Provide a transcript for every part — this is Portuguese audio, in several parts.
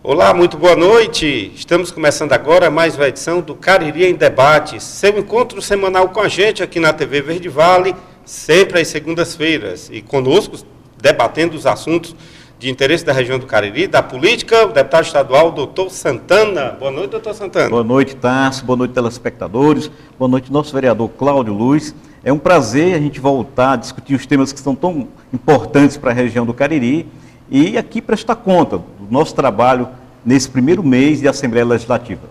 Olá, muito boa noite. Estamos começando agora mais uma edição do Cariri em Debate, seu encontro semanal com a gente aqui na TV Verde Vale, sempre às segundas-feiras. E conosco, debatendo os assuntos de interesse da região do Cariri, da política, o deputado estadual, doutor Santana. Boa noite, doutor Santana. Boa noite, Tarso. Boa noite, telespectadores. Boa noite, nosso vereador Cláudio Luz. É um prazer a gente voltar a discutir os temas que são tão importantes para a região do Cariri e aqui prestar conta do nosso trabalho nesse primeiro mês de Assembleia Legislativa.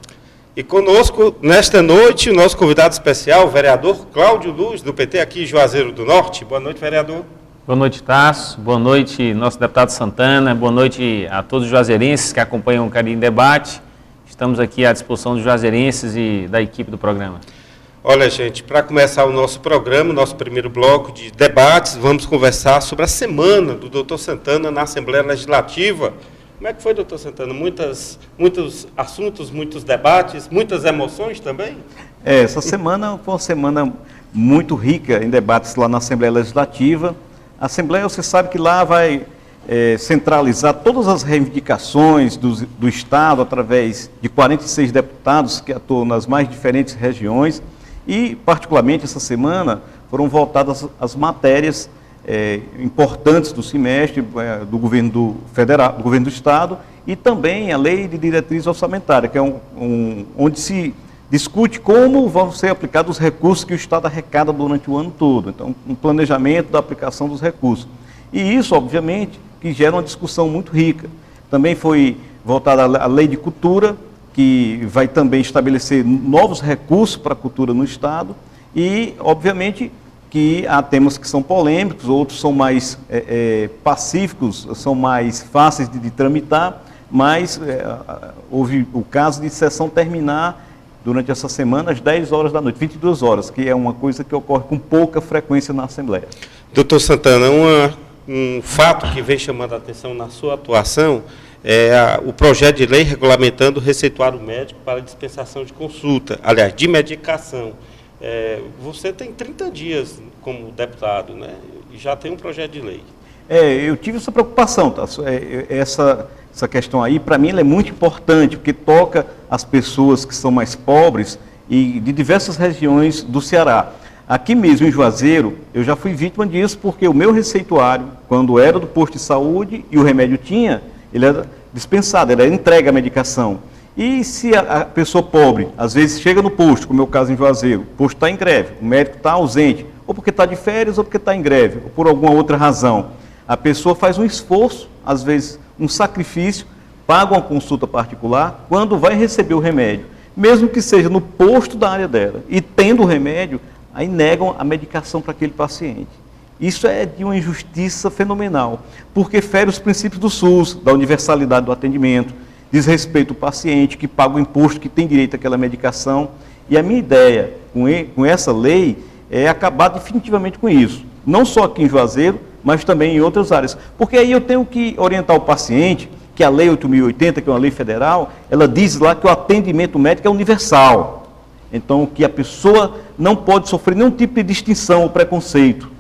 E conosco, nesta noite, o nosso convidado especial, o vereador Cláudio Luz, do PT aqui em Juazeiro do Norte. Boa noite, vereador. Boa noite, Tarso. Boa noite, nosso deputado Santana. Boa noite a todos os juazeirenses que acompanham o Cariri em Debate. Estamos aqui à disposição dos juazeirenses e da equipe do programa. Olha, gente, para começar o nosso programa, o nosso primeiro bloco de debates, vamos conversar sobre a semana do doutor Santana na Assembleia Legislativa. Como é que foi, doutor Santana? Muitos assuntos, muitos debates, muitas emoções também? Essa semana foi uma semana muito rica em debates lá na Assembleia Legislativa. A Assembleia, você sabe que lá vai centralizar todas as reivindicações do Estado através de 46 deputados que atuam nas mais diferentes regiões. E, particularmente, essa semana foram votadas as matérias importantes do semestre do governo federal, do governo do Estado, e também a Lei de Diretriz Orçamentária, que é onde se discute como vão ser aplicados os recursos que o Estado arrecada durante o ano todo. Então, um planejamento da aplicação dos recursos. E isso, obviamente, que gera uma discussão muito rica. Também foi votada a Lei de Cultura, que vai também estabelecer novos recursos para a cultura no Estado, e, obviamente, que há temas que são polêmicos, outros são mais pacíficos, são mais fáceis de tramitar, mas houve o caso de sessão terminar durante essa semana às 10 horas da noite, 22 horas, que é uma coisa que ocorre com pouca frequência na Assembleia. Doutor Santana, um fato que vem chamando a atenção na sua atuação é o projeto de lei regulamentando o receituário médico para dispensação de consulta, aliás, de medicação. Você tem 30 dias como deputado, né? E já tem um projeto de lei. Eu tive essa preocupação, tá? Essa questão aí, para mim, ela é muito importante, porque toca as pessoas que são mais pobres e de diversas regiões do Ceará. Aqui mesmo em Juazeiro, eu já fui vítima disso, porque o meu receituário, quando era do posto de saúde e o remédio tinha, ele era dispensado, era entregue a medicação. E se a pessoa pobre, às vezes chega no posto, como é o caso em Juazeiro, o posto está em greve, o médico está ausente, ou porque está de férias, ou porque está em greve, ou por alguma outra razão, a pessoa faz um esforço, às vezes um sacrifício, paga uma consulta particular, quando vai receber o remédio, mesmo que seja no posto da área dela, e tendo o remédio, aí negam a medicação para aquele paciente. Isso é de uma injustiça fenomenal, porque fere os princípios do SUS, da universalidade do atendimento, diz respeito ao paciente que paga o imposto, que tem direito àquela medicação. E a minha ideia com essa lei é acabar definitivamente com isso. Não só aqui em Juazeiro, mas também em outras áreas. Porque aí eu tenho que orientar o paciente, que a Lei 8.080, que é uma lei federal, ela diz lá que o atendimento médico é universal. Então, que a pessoa não pode sofrer nenhum tipo de distinção ou preconceito.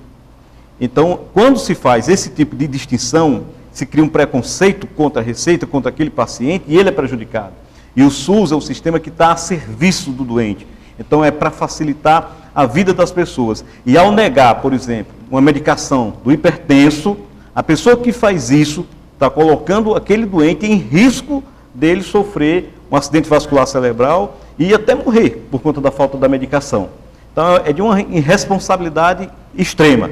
Então, quando se faz esse tipo de distinção, se cria um preconceito contra a receita, contra aquele paciente, e ele é prejudicado. E o SUS é um sistema que está a serviço do doente. Então, é para facilitar a vida das pessoas. E ao negar, por exemplo, uma medicação do hipertenso, a pessoa que faz isso está colocando aquele doente em risco dele sofrer um acidente vascular cerebral e até morrer por conta da falta da medicação. Então, é de uma irresponsabilidade extrema.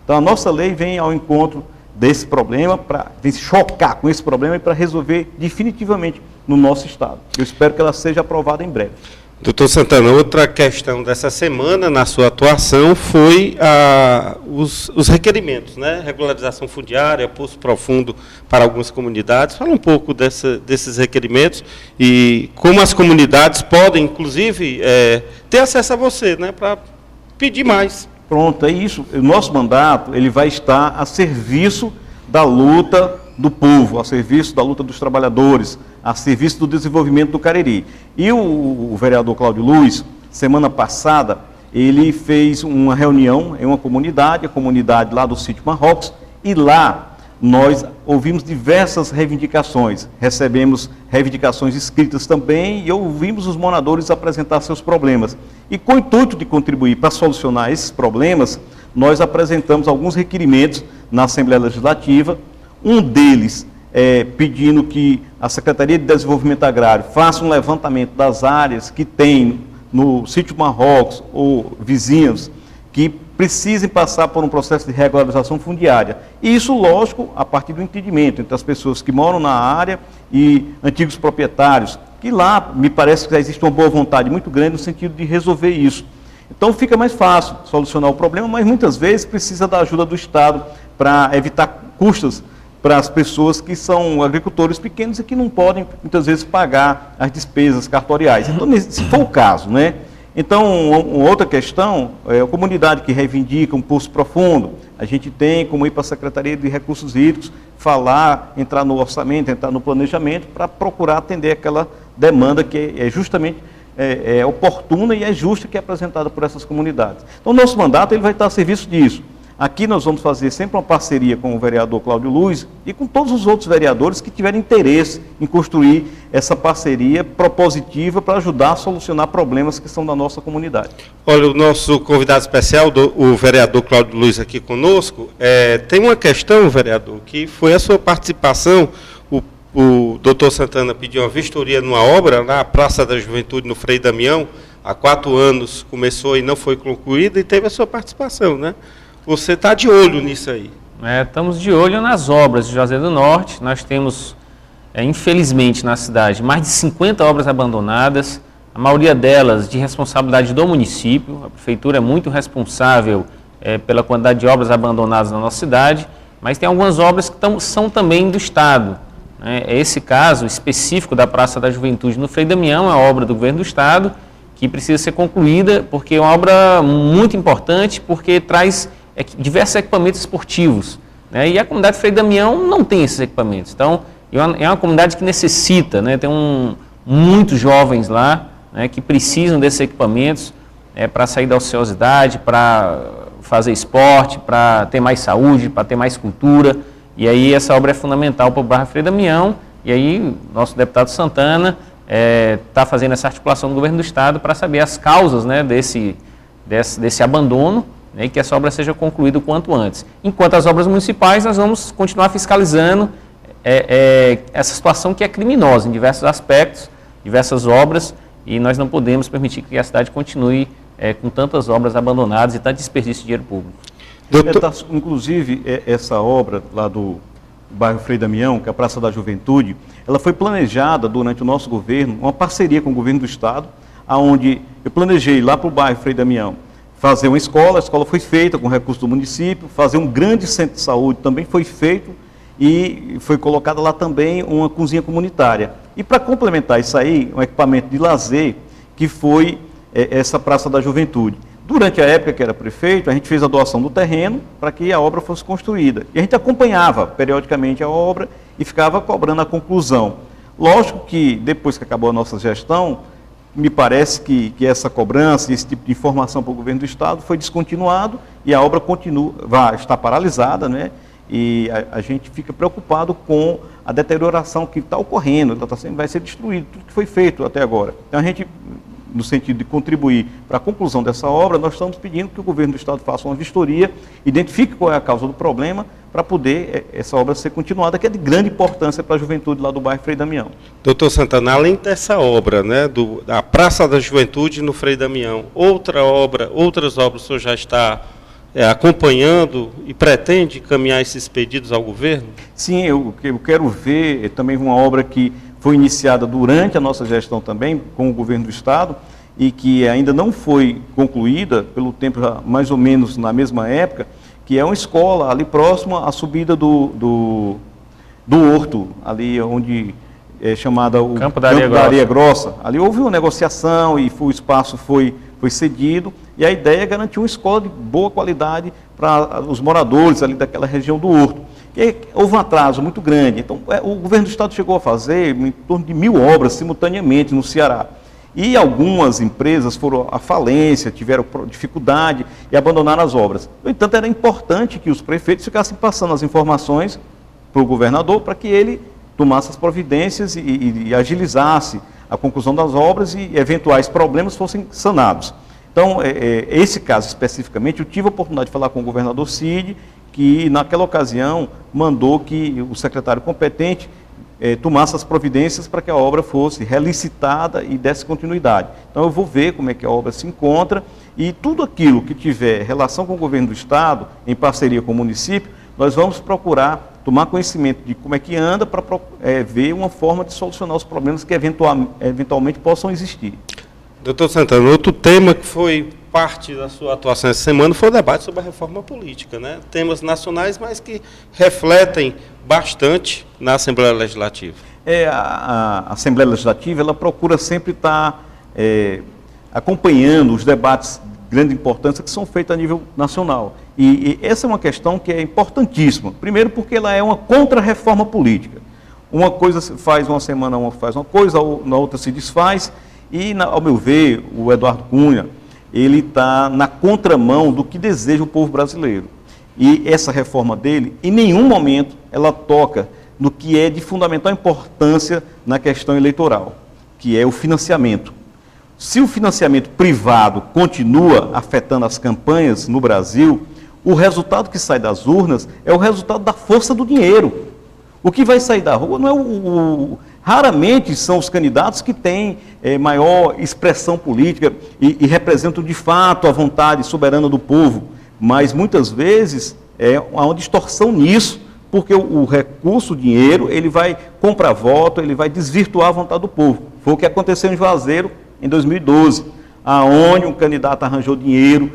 Então, a nossa lei vem ao encontro desse problema, vem se chocar com esse problema e para resolver definitivamente no nosso Estado. Eu espero que ela seja aprovada em breve. Doutor Santana, outra questão dessa semana, na sua atuação, foi os requerimentos, né? Regularização fundiária, poço profundo para algumas comunidades. Fala um pouco desses requerimentos e como as comunidades podem, inclusive, ter acesso a você, né? Para pedir mais. Pronto, é isso. O nosso mandato ele vai estar a serviço da luta do povo, a serviço da luta dos trabalhadores, a serviço do desenvolvimento do Cariri. E o vereador Cláudio Luz, semana passada, ele fez uma reunião em uma comunidade, a comunidade lá do Sítio Marrocos, e lá nós ouvimos diversas reivindicações, recebemos reivindicações escritas também e ouvimos os moradores apresentar seus problemas. E com o intuito de contribuir para solucionar esses problemas, nós apresentamos alguns requerimentos na Assembleia Legislativa, um deles pedindo que a Secretaria de Desenvolvimento Agrário faça um levantamento das áreas que tem no sítio Marrocos ou vizinhos que precisem passar por um processo de regularização fundiária. E isso, lógico, a partir do entendimento entre as pessoas que moram na área e antigos proprietários, que lá me parece que já existe uma boa vontade muito grande no sentido de resolver isso. Então fica mais fácil solucionar o problema, mas muitas vezes precisa da ajuda do Estado para evitar custos para as pessoas que são agricultores pequenos e que não podem, muitas vezes, pagar as despesas cartoriais. Então, se for o caso, né? Então, uma outra questão é a comunidade que reivindica um poço profundo. A gente tem como ir para a Secretaria de Recursos Hídricos, falar, entrar no orçamento, entrar no planejamento, para procurar atender aquela demanda que é justamente oportuna e é justa que é apresentada por essas comunidades. Então, nosso mandato ele vai estar a serviço disso. Aqui nós vamos fazer sempre uma parceria com o vereador Cláudio Luiz e com todos os outros vereadores que tiverem interesse em construir essa parceria propositiva para ajudar a solucionar problemas que são da nossa comunidade. Olha, o nosso convidado especial, o vereador Cláudio Luiz aqui conosco, tem uma questão, vereador, que foi a sua participação. O doutor Santana pediu uma vistoria numa obra na Praça da Juventude, no Frei Damião, há 4 anos começou e não foi concluída e teve a sua participação, né? Você está de olho nisso aí? Estamos de olho nas obras de Juazeiro do Norte. Nós temos, infelizmente, na cidade, mais de 50 obras abandonadas, a maioria delas de responsabilidade do município. A prefeitura é muito responsável pela quantidade de obras abandonadas na nossa cidade, mas tem algumas obras que são também do Estado. Esse caso específico da Praça da Juventude no Frei Damião é uma obra do governo do Estado que precisa ser concluída, porque é uma obra muito importante, porque traz diversos equipamentos esportivos, né? E a comunidade Frei Damião não tem esses equipamentos. Então, é uma comunidade que necessita, né? Tem muitos jovens lá, né, que precisam desses equipamentos para sair da ociosidade, para fazer esporte, para ter mais saúde, para ter mais cultura. E aí essa obra é fundamental para o bairro Frei Damião. E aí nosso deputado Santana está fazendo essa articulação do governo do Estado para saber as causas, né, desse abandono, e que essa obra seja concluída o quanto antes. Enquanto as obras municipais, nós vamos continuar fiscalizando essa situação que é criminosa em diversos aspectos, diversas obras, e nós não podemos permitir que a cidade continue com tantas obras abandonadas e tanto desperdício de dinheiro público. Inclusive, essa obra lá do bairro Frei Damião, que é a Praça da Juventude, ela foi planejada durante o nosso governo, uma parceria com o governo do Estado, onde eu planejei lá para o bairro Frei Damião fazer uma escola, a escola foi feita com recursos do município, fazer um grande centro de saúde também foi feito e foi colocada lá também uma cozinha comunitária. E para complementar isso aí, um equipamento de lazer, que foi essa Praça da Juventude. Durante a época que era prefeito, a gente fez a doação do terreno para que a obra fosse construída. E a gente acompanhava periodicamente a obra e ficava cobrando a conclusão. Lógico que depois que acabou a nossa gestão, me parece que essa cobrança, esse tipo de informação para o governo do Estado foi descontinuado e a obra está paralisada, né? E a gente fica preocupado com a deterioração que está ocorrendo, vai ser destruído tudo que foi feito até agora. Então a gente, no sentido de contribuir para a conclusão dessa obra, nós estamos pedindo que o governo do Estado faça uma vistoria, identifique qual é a causa do problema, para poder essa obra ser continuada, que é de grande importância para a juventude lá do bairro Frei Damião. Doutor Santana, além dessa obra, né, da Praça da Juventude no Frei Damião, outras obras o senhor já está acompanhando e pretende encaminhar esses pedidos ao governo? Sim, eu quero ver também uma obra que foi iniciada durante a nossa gestão também, com o governo do Estado, e que ainda não foi concluída, pelo tempo mais ou menos na mesma época, que é uma escola ali próxima à subida do Horto, ali onde é chamada o Campo da Areia Grossa. Ali houve uma negociação e o espaço foi cedido, e a ideia é garantir uma escola de boa qualidade para os moradores ali daquela região do Horto. E houve um atraso muito grande. Então, o governo do Estado chegou a fazer em torno de 1000 obras simultaneamente no Ceará. E algumas empresas foram à falência, tiveram dificuldade e abandonaram as obras. No entanto, era importante que os prefeitos ficassem passando as informações para o governador para que ele tomasse as providências e agilizasse a conclusão das obras e eventuais problemas fossem sanados. Então, esse caso especificamente, eu tive a oportunidade de falar com o governador Cid, que naquela ocasião mandou que o secretário competente tomasse as providências para que a obra fosse relicitada e desse continuidade. Então eu vou ver como é que a obra se encontra e tudo aquilo que tiver relação com o governo do Estado, em parceria com o município, nós vamos procurar tomar conhecimento de como é que anda para ver uma forma de solucionar os problemas que eventualmente possam existir. Doutor Santana, outro tema que foi parte da sua atuação essa semana foi o debate sobre a reforma política, né? Temas nacionais, mas que refletem bastante na Assembleia Legislativa. A Assembleia Legislativa, ela procura sempre estar acompanhando os debates de grande importância que são feitos a nível nacional. E essa é uma questão que é importantíssima. Primeiro porque ela é uma contra-reforma política. Uma coisa faz uma semana, uma faz uma coisa, na outra se desfaz. E, ao meu ver, o Eduardo Cunha, ele está na contramão do que deseja o povo brasileiro. E essa reforma dele, em nenhum momento, ela toca no que é de fundamental importância na questão eleitoral, que é o financiamento. Se o financiamento privado continua afetando as campanhas no Brasil, o resultado que sai das urnas é o resultado da força do dinheiro. O que vai sair da rua não é raramente são os candidatos que têm maior expressão política e representam de fato a vontade soberana do povo, mas muitas vezes há uma distorção nisso, porque o recurso, o dinheiro, ele vai comprar voto, ele vai desvirtuar a vontade do povo. Foi o que aconteceu em Juazeiro em 2012, aonde um candidato arranjou dinheiro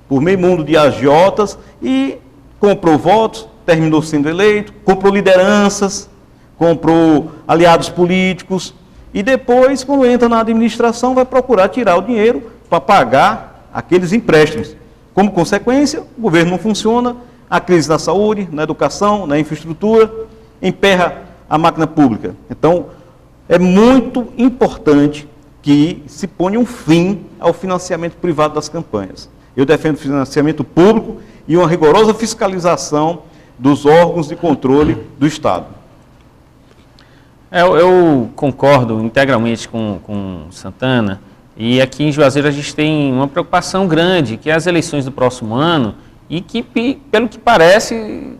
por meio mundo de agiotas e comprou votos, terminou sendo eleito, comprou lideranças, comprou aliados políticos e depois, quando entra na administração, vai procurar tirar o dinheiro para pagar aqueles empréstimos. Como consequência, o governo não funciona, a crise na saúde, na educação, na infraestrutura, emperra a máquina pública. Então, é muito importante que se ponha um fim ao financiamento privado das campanhas. Eu defendo financiamento público e uma rigorosa fiscalização dos órgãos de controle do Estado. Eu concordo integralmente com Santana, e aqui em Juazeiro a gente tem uma preocupação grande, que é as eleições do próximo ano, e que, pelo que parece,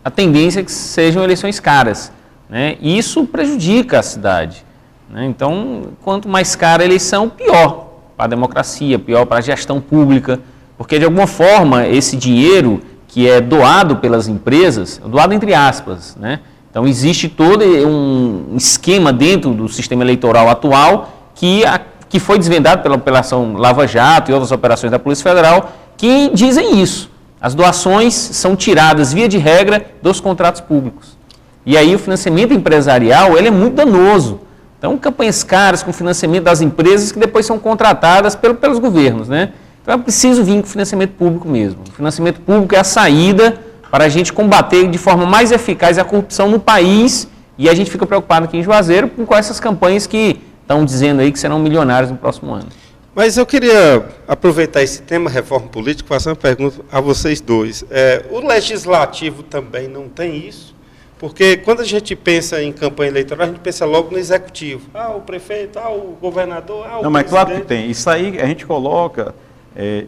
a tendência é que sejam eleições caras, né? E isso prejudica a cidade, né? Então, quanto mais cara a eleição, pior para a democracia, pior para a gestão pública, porque de alguma forma esse dinheiro que é doado pelas empresas, doado entre aspas, né? Então existe todo um esquema dentro do sistema eleitoral atual que foi desvendado pela Operação Lava Jato e outras operações da Polícia Federal que dizem isso. As doações são tiradas, via de regra, dos contratos públicos. E aí o financiamento empresarial ele é muito danoso. Então, campanhas caras com financiamento das empresas que depois são contratadas pelos governos, né? Então, é preciso vir com financiamento público mesmo. O financiamento público é a saída para a gente combater de forma mais eficaz a corrupção no país, e a gente fica preocupado aqui em Juazeiro com essas campanhas que estão dizendo aí que serão milionários no próximo ano. Mas eu queria aproveitar esse tema, reforma política, e fazer uma pergunta a vocês dois. O Legislativo também não tem isso? Porque quando a gente pensa em campanha eleitoral, a gente pensa logo no Executivo. O prefeito, o governador, o presidente. Não, mas claro que tem. Isso aí a gente coloca...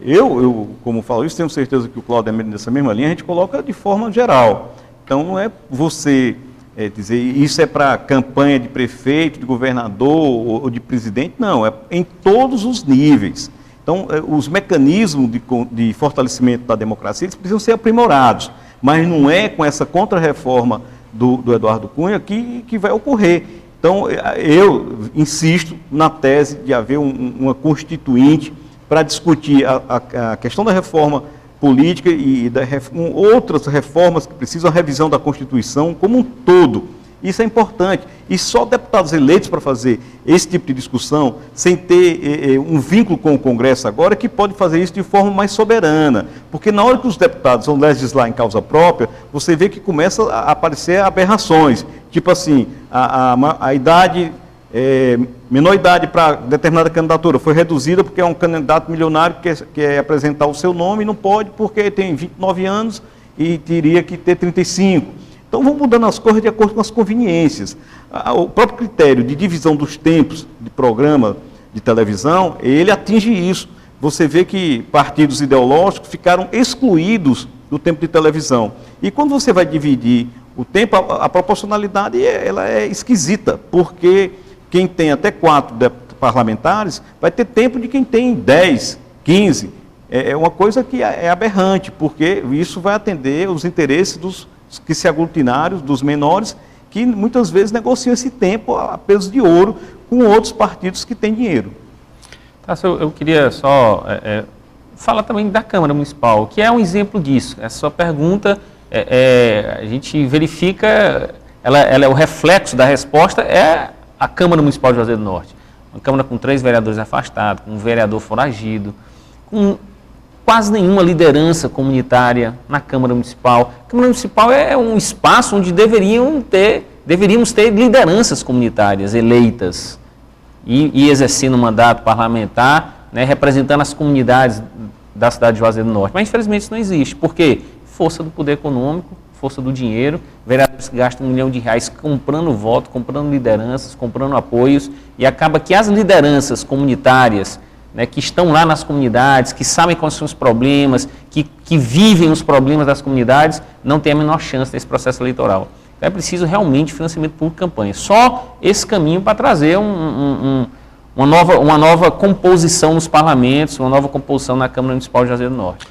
Eu, como falo isso, tenho certeza que o Cláudio é nessa mesma linha, a gente coloca de forma geral. Então, não é você dizer isso é para campanha de prefeito, de governador ou de presidente, não, é em todos os níveis. Então, os mecanismos de fortalecimento da democracia, eles precisam ser aprimorados, mas não é com essa contra-reforma do Eduardo Cunha que vai ocorrer. Então, eu insisto na tese de haver uma constituinte para discutir a questão da reforma política e outras reformas que precisam da revisão da Constituição como um todo. Isso é importante. E só deputados eleitos para fazer esse tipo de discussão, sem ter um vínculo com o Congresso agora, que pode fazer isso de forma mais soberana. Porque na hora que os deputados vão legislar em causa própria, você vê que começa a aparecer aberrações. Tipo assim, a idade... menor idade para determinada candidatura foi reduzida porque é um candidato milionário que quer apresentar o seu nome e não pode porque tem 29 anos e teria que ter 35. Então vão mudando as coisas de acordo com as conveniências. O próprio critério de divisão dos tempos de programa de televisão, ele atinge isso. Você vê que partidos ideológicos ficaram excluídos do tempo de televisão. E quando você vai dividir o tempo, a proporcionalidade ela é esquisita, porque quem tem até 4 parlamentares vai ter tempo de quem tem 10, 15. É uma coisa que é aberrante, porque isso vai atender os interesses dos que se aglutinaram, dos menores, que muitas vezes negociam esse tempo a peso de ouro com outros partidos que têm dinheiro. Eu queria só falar também da Câmara Municipal, que é um exemplo disso. Essa sua pergunta, a gente verifica, ela é o reflexo da resposta, é a Câmara Municipal de Juazeiro do Norte. Uma Câmara com 3 vereadores afastados, com um vereador foragido, com quase nenhuma liderança comunitária na Câmara Municipal. A Câmara Municipal é um espaço onde deveríamos ter lideranças comunitárias eleitas e exercendo um mandato parlamentar, né, representando as comunidades da cidade de Juazeiro do Norte. Mas, infelizmente, isso não existe. Por quê? Força do poder econômico, força do dinheiro, vereadores que gastam R$1 milhão comprando voto, comprando lideranças, comprando apoios, e acaba que as lideranças comunitárias, né, que estão lá nas comunidades, que sabem quais são os problemas, que vivem os problemas das comunidades, não têm a menor chance nesse processo eleitoral. Então é preciso realmente financiamento público de campanha. Só esse caminho para trazer uma nova composição nos parlamentos, uma nova composição na Câmara Municipal de Juazeiro do Norte.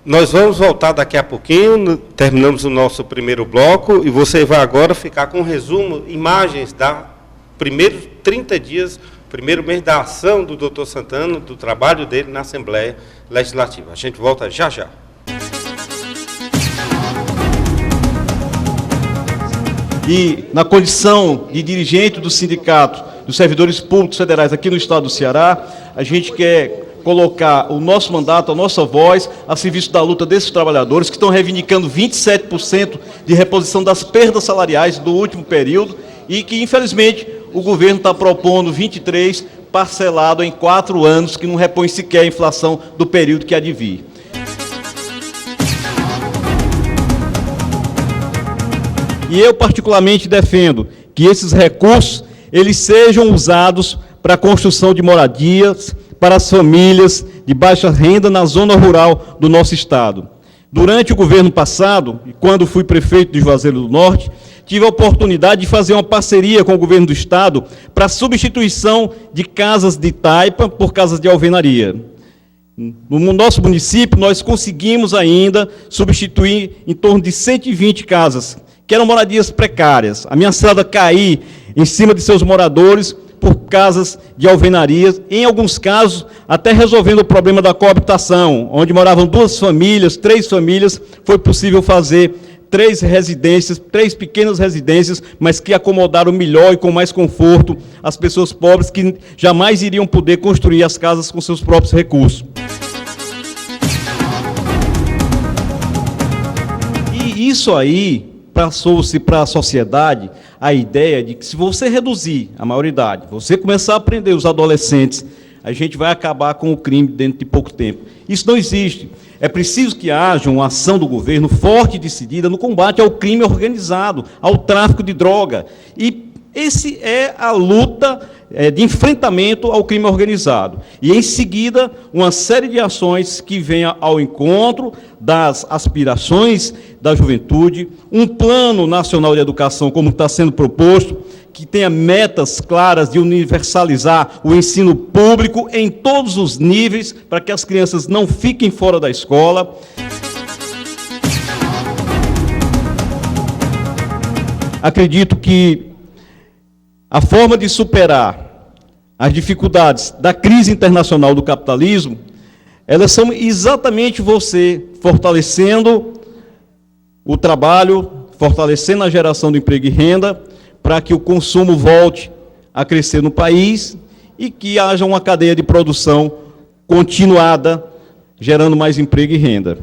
Nós vamos voltar daqui a pouquinho, terminamos o nosso primeiro bloco, e você vai agora ficar com um resumo, imagens da primeiros 30 dias, primeiro mês da ação do Dr. Santana, do trabalho dele na Assembleia Legislativa. A gente volta já já. E na condição de dirigente do Sindicato dos Servidores Públicos Federais aqui no estado do Ceará, a gente quer colocar o nosso mandato, a nossa voz, a serviço da luta desses trabalhadores que estão reivindicando 27% de reposição das perdas salariais do último período e que, infelizmente, o governo está propondo 23% parcelado em 4 anos, que não repõe sequer a inflação do período que há de vir. E eu particularmente defendo que esses recursos eles sejam usados para a construção de moradias para as famílias de baixa renda na zona rural do nosso estado. Durante o governo passado, quando fui prefeito de Juazeiro do Norte, tive a oportunidade de fazer uma parceria com o governo do estado para a substituição de casas de taipa por casas de alvenaria. No nosso município, nós conseguimos ainda substituir em torno de 120 casas, que eram moradias precárias, ameaçadas a cair em cima de seus moradores por casas de alvenarias, em alguns casos até resolvendo o problema da coabitação, onde moravam 2 famílias, 3 famílias, foi possível fazer 3 residências, 3 pequenas residências, mas que acomodaram melhor e com mais conforto as pessoas pobres que jamais iriam poder construir as casas com seus próprios recursos. E isso aí passou-se para a sociedade a ideia de que se você reduzir a maioridade, você começar a prender os adolescentes, a gente vai acabar com o crime dentro de pouco tempo. Isso não existe. É preciso que haja uma ação do governo forte e decidida no combate ao crime organizado, ao tráfico de droga. E essa é a luta de enfrentamento ao crime organizado. E, em seguida, uma série de ações que venha ao encontro das aspirações da juventude, um plano nacional de educação, como está sendo proposto, que tenha metas claras de universalizar o ensino público em todos os níveis, para que as crianças não fiquem fora da escola. Acredito que a forma de superar as dificuldades da crise internacional do capitalismo, elas são exatamente você fortalecendo o trabalho, fortalecendo a geração de emprego e renda, para que o consumo volte a crescer no país e que haja uma cadeia de produção continuada, gerando mais emprego e renda.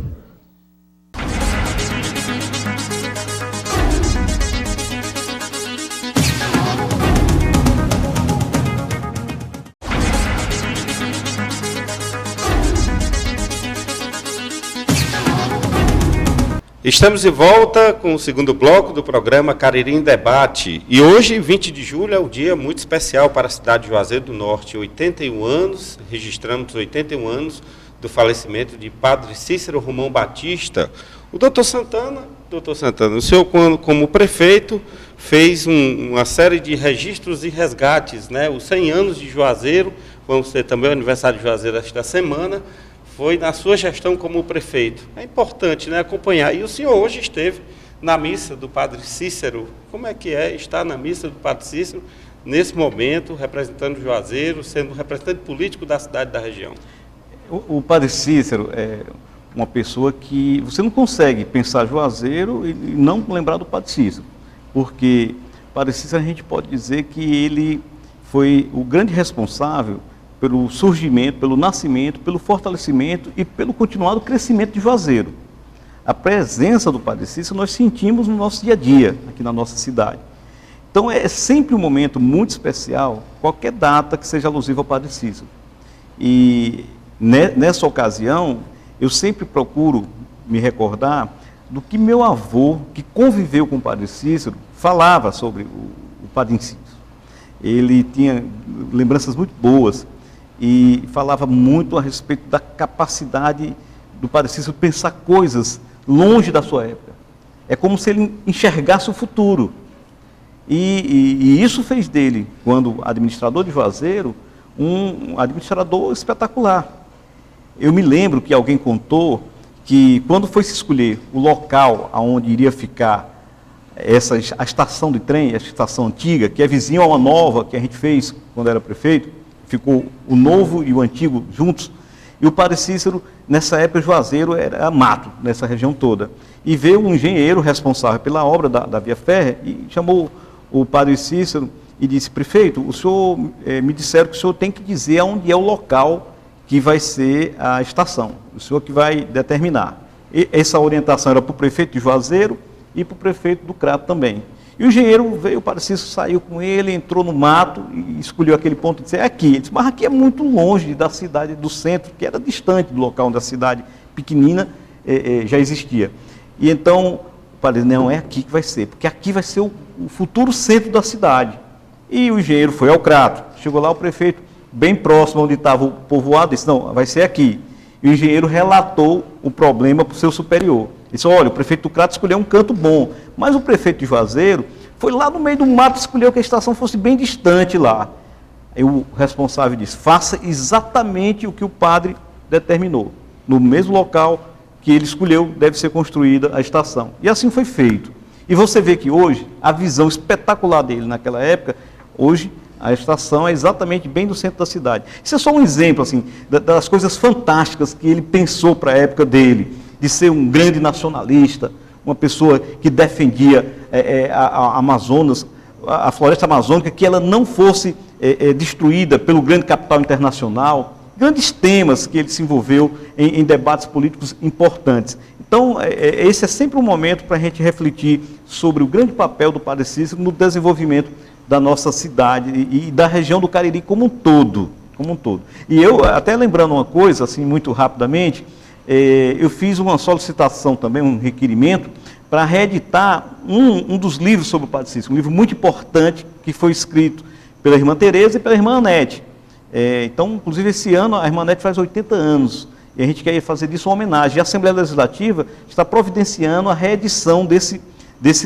Estamos de volta com o segundo bloco do programa Cariri em Debate. E hoje, 20 de julho, é um dia muito especial para a cidade de Juazeiro do Norte. 81 anos, registramos 81 anos do falecimento de Padre Cícero Romão Batista. O doutor Santana, o senhor, como prefeito, fez uma série de registros e resgates, né? Os 100 anos de Juazeiro, vamos ter também o aniversário de Juazeiro esta semana, foi na sua gestão como prefeito. É importante, né, acompanhar. E o senhor hoje esteve na missa do Padre Cícero. Como é que é estar na missa do Padre Cícero, nesse momento, representando Juazeiro, sendo representante político da cidade e da região? O Padre Cícero é uma pessoa que você não consegue pensar Juazeiro e não lembrar do Padre Cícero, porque o Padre Cícero a gente pode dizer que ele foi o grande responsável pelo surgimento, pelo nascimento, pelo fortalecimento e pelo continuado crescimento de Juazeiro. A presença do Padre Cícero nós sentimos no nosso dia a dia, aqui na nossa cidade. Então é sempre um momento muito especial, qualquer data que seja alusiva ao Padre Cícero. E nessa ocasião, eu sempre procuro me recordar do que meu avô, que conviveu com o Padre Cícero, falava sobre o Padre Cícero. Ele tinha lembranças muito boas e falava muito a respeito da capacidade do Padre Cícero pensar coisas longe da sua época. É como se ele enxergasse o futuro. E isso fez dele, quando administrador de Juazeiro, um administrador espetacular. Eu me lembro que alguém contou que quando foi se escolher o local onde iria ficar a estação de trem, a estação antiga, que é vizinha a uma nova que a gente fez quando era prefeito, ficou o novo e o antigo juntos, e o Padre Cícero, nessa época, Juazeiro era mato, nessa região toda. E veio um engenheiro responsável pela obra da Via Férrea e chamou o Padre Cícero e disse: prefeito, o senhor, me disseram que o senhor tem que dizer onde é o local que vai ser a estação, o senhor que vai determinar. E essa orientação era para o prefeito de Juazeiro e para o prefeito do Crato também. E o engenheiro veio, o Padre Cícero saiu com ele, entrou no mato e escolheu aquele ponto e disse: é aqui. Ele disse: mas aqui é muito longe da cidade, do centro, que era distante do local onde a cidade pequenina já existia. E então o padre disse: não, é aqui que vai ser, porque aqui vai ser o futuro centro da cidade. E o engenheiro foi ao Crato, chegou lá o prefeito, bem próximo onde estava o povoado, disse: não, vai ser aqui. E o engenheiro relatou o problema para o seu superior. Ele disse: olha, o prefeito do Crato escolheu um canto bom, mas o prefeito de Juazeiro foi lá no meio do mato e escolheu que a estação fosse bem distante lá. Aí o responsável disse: faça exatamente o que o padre determinou. No mesmo local que ele escolheu, deve ser construída a estação. E assim foi feito. E você vê que hoje, a visão espetacular dele naquela época, hoje a estação é exatamente bem no centro da cidade. Isso é só um exemplo assim, das coisas fantásticas que ele pensou para a época dele, de ser um grande nacionalista, uma pessoa que defendia a Amazonas, a floresta amazônica, que ela não fosse destruída pelo grande capital internacional. Grandes temas que ele se envolveu em debates políticos importantes. Então, esse é sempre um momento para a gente refletir sobre o grande papel do Padre Cícero no desenvolvimento da nossa cidade e da região do Cariri como um todo. E eu, até lembrando uma coisa, assim, muito rapidamente, eu fiz uma solicitação também, um requerimento, para reeditar um dos livros sobre o Padre Cícero, um livro muito importante, que foi escrito pela irmã Tereza e pela irmã Anete. Então, inclusive, esse ano a irmã Anete faz 80 anos, e a gente quer fazer disso uma homenagem. E a Assembleia Legislativa está providenciando a reedição desse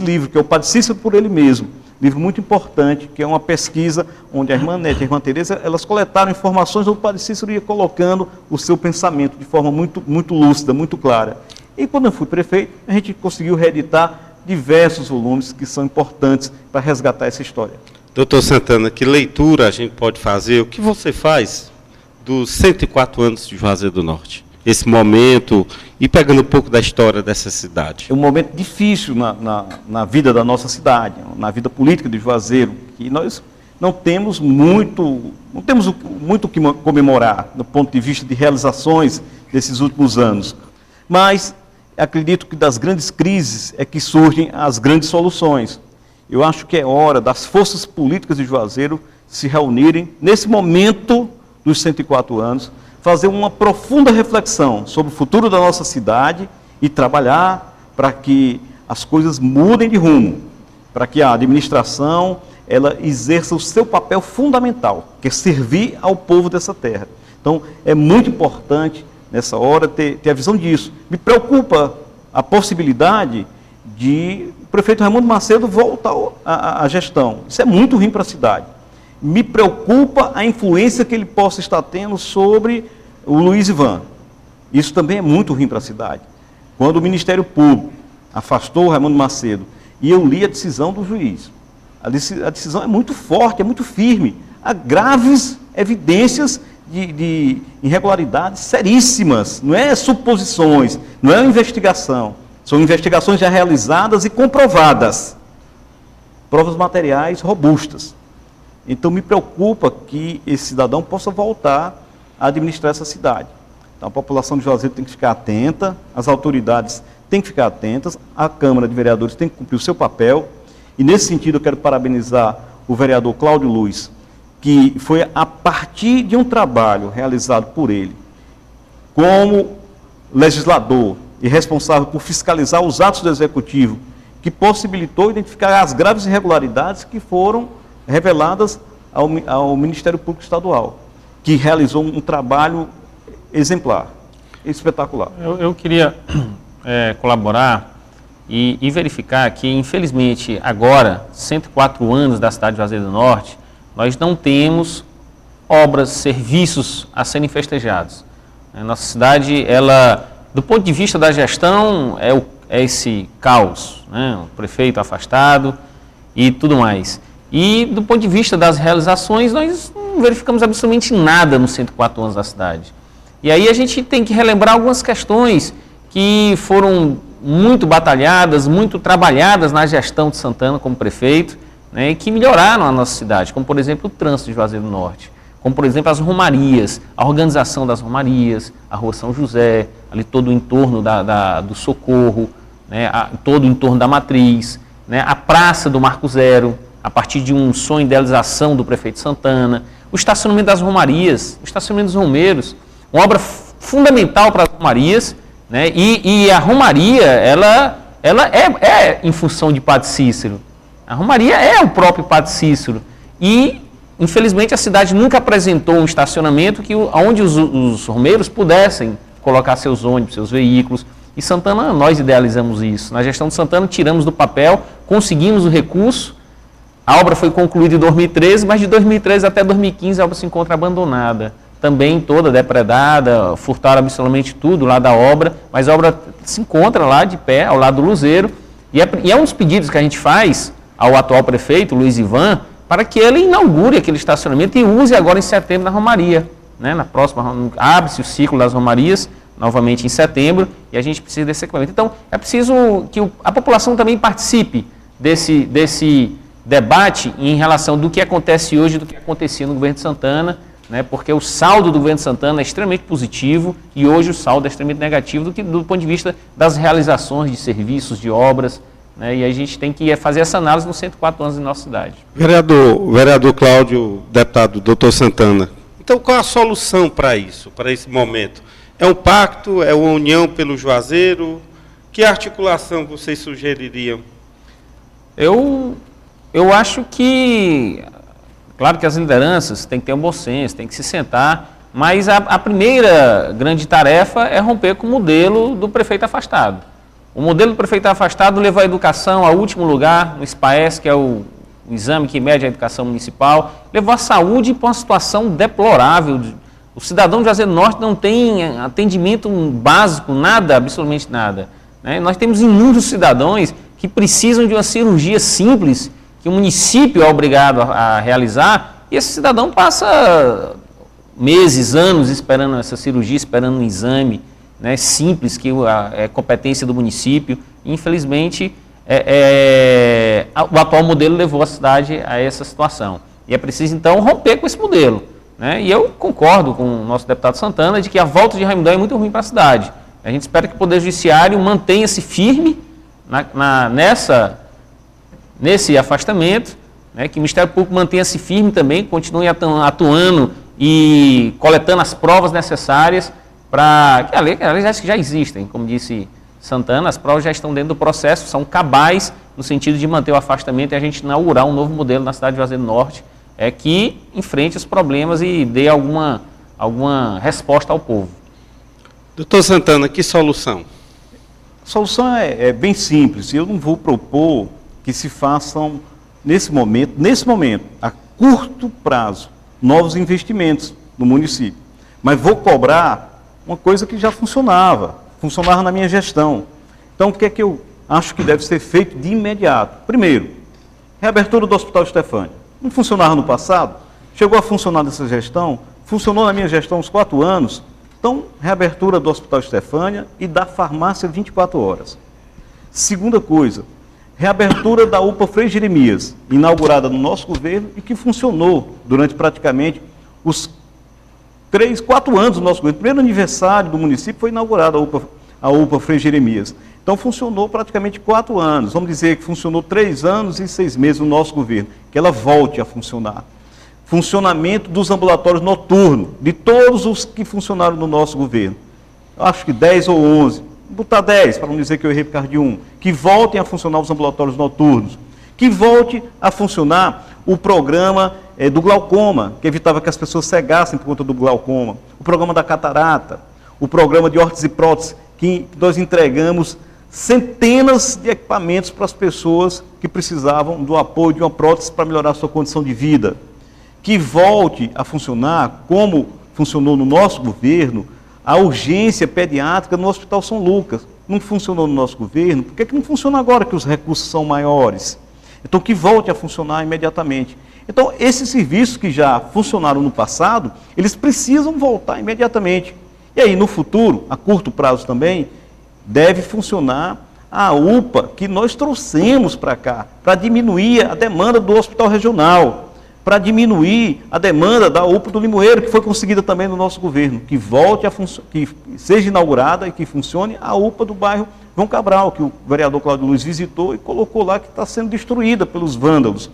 livro, que é o Padre Cícero por ele mesmo. Livro muito importante, que é uma pesquisa onde a irmã Anete e a irmã Tereza, elas coletaram informações onde o Padre Cícero ia colocando o seu pensamento de forma muito, muito lúcida, muito clara. E quando eu fui prefeito, a gente conseguiu reeditar diversos volumes que são importantes para resgatar essa história. Doutor Santana, que leitura a gente pode fazer? O que você faz dos 104 anos de Juazeiro do Norte? Esse momento, e pegando um pouco da história dessa cidade. É um momento difícil na vida da nossa cidade, na vida política de Juazeiro, que nós não temos muito o que comemorar, do ponto de vista de realizações desses últimos anos. Mas acredito que das grandes crises é que surgem as grandes soluções. Eu acho que é hora das forças políticas de Juazeiro se reunirem, nesse momento dos 104 anos, fazer uma profunda reflexão sobre o futuro da nossa cidade e trabalhar para que as coisas mudem de rumo, para que a administração ela exerça o seu papel fundamental, que é servir ao povo dessa terra. Então, é muito importante, nessa hora, ter a visão disso. Me preocupa a possibilidade de o prefeito Raimundo Macedo voltar à gestão. Isso é muito ruim para a cidade. Me preocupa a influência que ele possa estar tendo sobre o Luiz Ivan. Isso também é muito ruim para a cidade. Quando o Ministério Público afastou o Raimundo Macedo, e eu li a decisão do juiz, a decisão é muito forte, é muito firme. Há graves evidências de irregularidades seríssimas. Não é suposições, não é uma investigação. São investigações já realizadas e comprovadas. Provas materiais robustas. Então, me preocupa que esse cidadão possa voltar a administrar essa cidade. Então, a população de Juazeiro tem que ficar atenta, as autoridades têm que ficar atentas, a Câmara de Vereadores tem que cumprir o seu papel. E, nesse sentido, eu quero parabenizar o vereador Cláudio Luz, que foi a partir de um trabalho realizado por ele, como legislador e responsável por fiscalizar os atos do Executivo, que possibilitou identificar as graves irregularidades que foram reveladas ao Ministério Público Estadual, que realizou um trabalho exemplar, espetacular. Eu queria colaborar e verificar que, infelizmente, agora, 104 anos da cidade de Juazeiro do Norte, nós não temos obras, serviços a serem festejados. Nossa cidade, ela, do ponto de vista da gestão, é esse caos, né? O prefeito afastado e tudo mais. E do ponto de vista das realizações, nós não verificamos absolutamente nada nos 104 anos da cidade. E aí a gente tem que relembrar algumas questões que foram muito batalhadas, muito trabalhadas na gestão de Santana como prefeito, né, e que melhoraram a nossa cidade, como, por exemplo, o trânsito de Juazeiro do Norte, como, por exemplo, as romarias, a organização das romarias, a Rua São José, ali todo o entorno do Socorro, né, todo o entorno da Matriz, né, a Praça do Marco Zero, a partir de um sonho de idealização do prefeito Santana, o estacionamento das romarias, o estacionamento dos romeiros, uma obra fundamental para as romarias, né, e a romaria, ela é em função de Padre Cícero. A romaria é o próprio Padre Cícero. E, infelizmente, a cidade nunca apresentou um estacionamento onde os romeiros pudessem colocar seus ônibus, seus veículos. E Santana, nós idealizamos isso. Na gestão de Santana, tiramos do papel, conseguimos o recurso. A obra foi concluída em 2013, mas de 2013 até 2015 a obra se encontra abandonada. Também toda depredada, furtaram absolutamente tudo lá da obra, mas a obra se encontra lá de pé, ao lado do Luzeiro. E é um dos pedidos que a gente faz ao atual prefeito, Luiz Ivan, para que ele inaugure aquele estacionamento e use agora em setembro na Romaria. Né? Na próxima, abre-se o ciclo das Romarias, novamente em setembro, e a gente precisa desse equipamento. Então, é preciso que a população também participe desse debate em relação do que acontece hoje e do que acontecia no governo de Santana, né? Porque o saldo do governo de Santana é extremamente positivo e hoje o saldo é extremamente negativo do ponto de vista das realizações de serviços, de obras, né? E a gente tem que fazer essa análise nos 104 anos da nossa cidade. Vereador Cláudio, deputado doutor Santana, então qual a solução para isso, para esse momento? É um pacto, é uma união pelo Juazeiro? Que articulação vocês sugeririam? Eu acho que, claro que as lideranças têm que ter um bom senso, têm que se sentar, mas a primeira grande tarefa é romper com o modelo do prefeito afastado. O modelo do prefeito afastado levou a educação ao último lugar, no SPAES, que é o exame que mede a educação municipal, levou a saúde para uma situação deplorável. O cidadão de Juazeiro do Norte não tem atendimento básico, nada, absolutamente nada. Né? Nós temos inúmeros cidadãos que precisam de uma cirurgia simples, que o município é obrigado a realizar, e esse cidadão passa meses, anos esperando essa cirurgia, esperando um exame, né, simples, que é competência do município. Infelizmente, o atual modelo levou a cidade a essa situação. E é preciso, então, romper com esse modelo. Né? E eu concordo com o nosso deputado Santana de que a volta de Raimundão é muito ruim para a cidade. A gente espera que o Poder Judiciário mantenha-se firme nesse afastamento, né, que o Ministério Público mantenha-se firme também, continue atuando e coletando as provas necessárias para que, aliás, já existem, como disse Santana, as provas já estão dentro do processo, são cabais no sentido de manter o afastamento e a gente inaugurar um novo modelo na cidade de Juazeiro do Norte, que enfrente os problemas e dê alguma resposta ao povo. Doutor Santana, que solução? A solução é bem simples. Eu não vou propor que se façam, nesse momento, a curto prazo, novos investimentos no município. Mas vou cobrar uma coisa que já funcionava na minha gestão. Então, o que é que eu acho que deve ser feito de imediato? Primeiro, reabertura do Hospital Estefânia. Não funcionava no passado, chegou a funcionar nessa gestão, funcionou na minha gestão uns 4 anos. Então, reabertura do Hospital Estefânia e da farmácia 24 horas. Segunda coisa, reabertura da UPA Frei Jeremias, inaugurada no nosso governo e que funcionou durante praticamente os 4 anos do nosso governo. O primeiro aniversário do município foi inaugurada a UPA Frei Jeremias. Então, funcionou praticamente 4 anos. Vamos dizer que funcionou 3 anos e 6 meses no nosso governo. Que ela volte a funcionar. Funcionamento dos ambulatórios noturnos, de todos os que funcionaram no nosso governo. Eu acho que 10 ou 11. Vou botar 10, para não dizer que eu errei por causa de um. Que voltem a funcionar os ambulatórios noturnos. Que volte a funcionar o programa do glaucoma, que evitava que as pessoas cegassem por conta do glaucoma. O programa da catarata. O programa de órteses e próteses, que nós entregamos centenas de equipamentos para as pessoas que precisavam do apoio de uma prótese para melhorar a sua condição de vida. Que volte a funcionar, como funcionou no nosso governo, a urgência pediátrica no Hospital São Lucas. Não funcionou no nosso governo, por que não funciona agora que os recursos são maiores? Então, que volte a funcionar imediatamente. Então, esses serviços que já funcionaram no passado, eles precisam voltar imediatamente. E aí, no futuro, a curto prazo também, deve funcionar a UPA que nós trouxemos para cá, para diminuir a demanda do hospital regional, para diminuir a demanda da UPA do Limoeiro, que foi conseguida também no nosso governo, que volte a que seja inaugurada e que funcione a UPA do bairro João Cabral, que o vereador Cláudio Luiz visitou e colocou lá, que está sendo destruída pelos vândalos.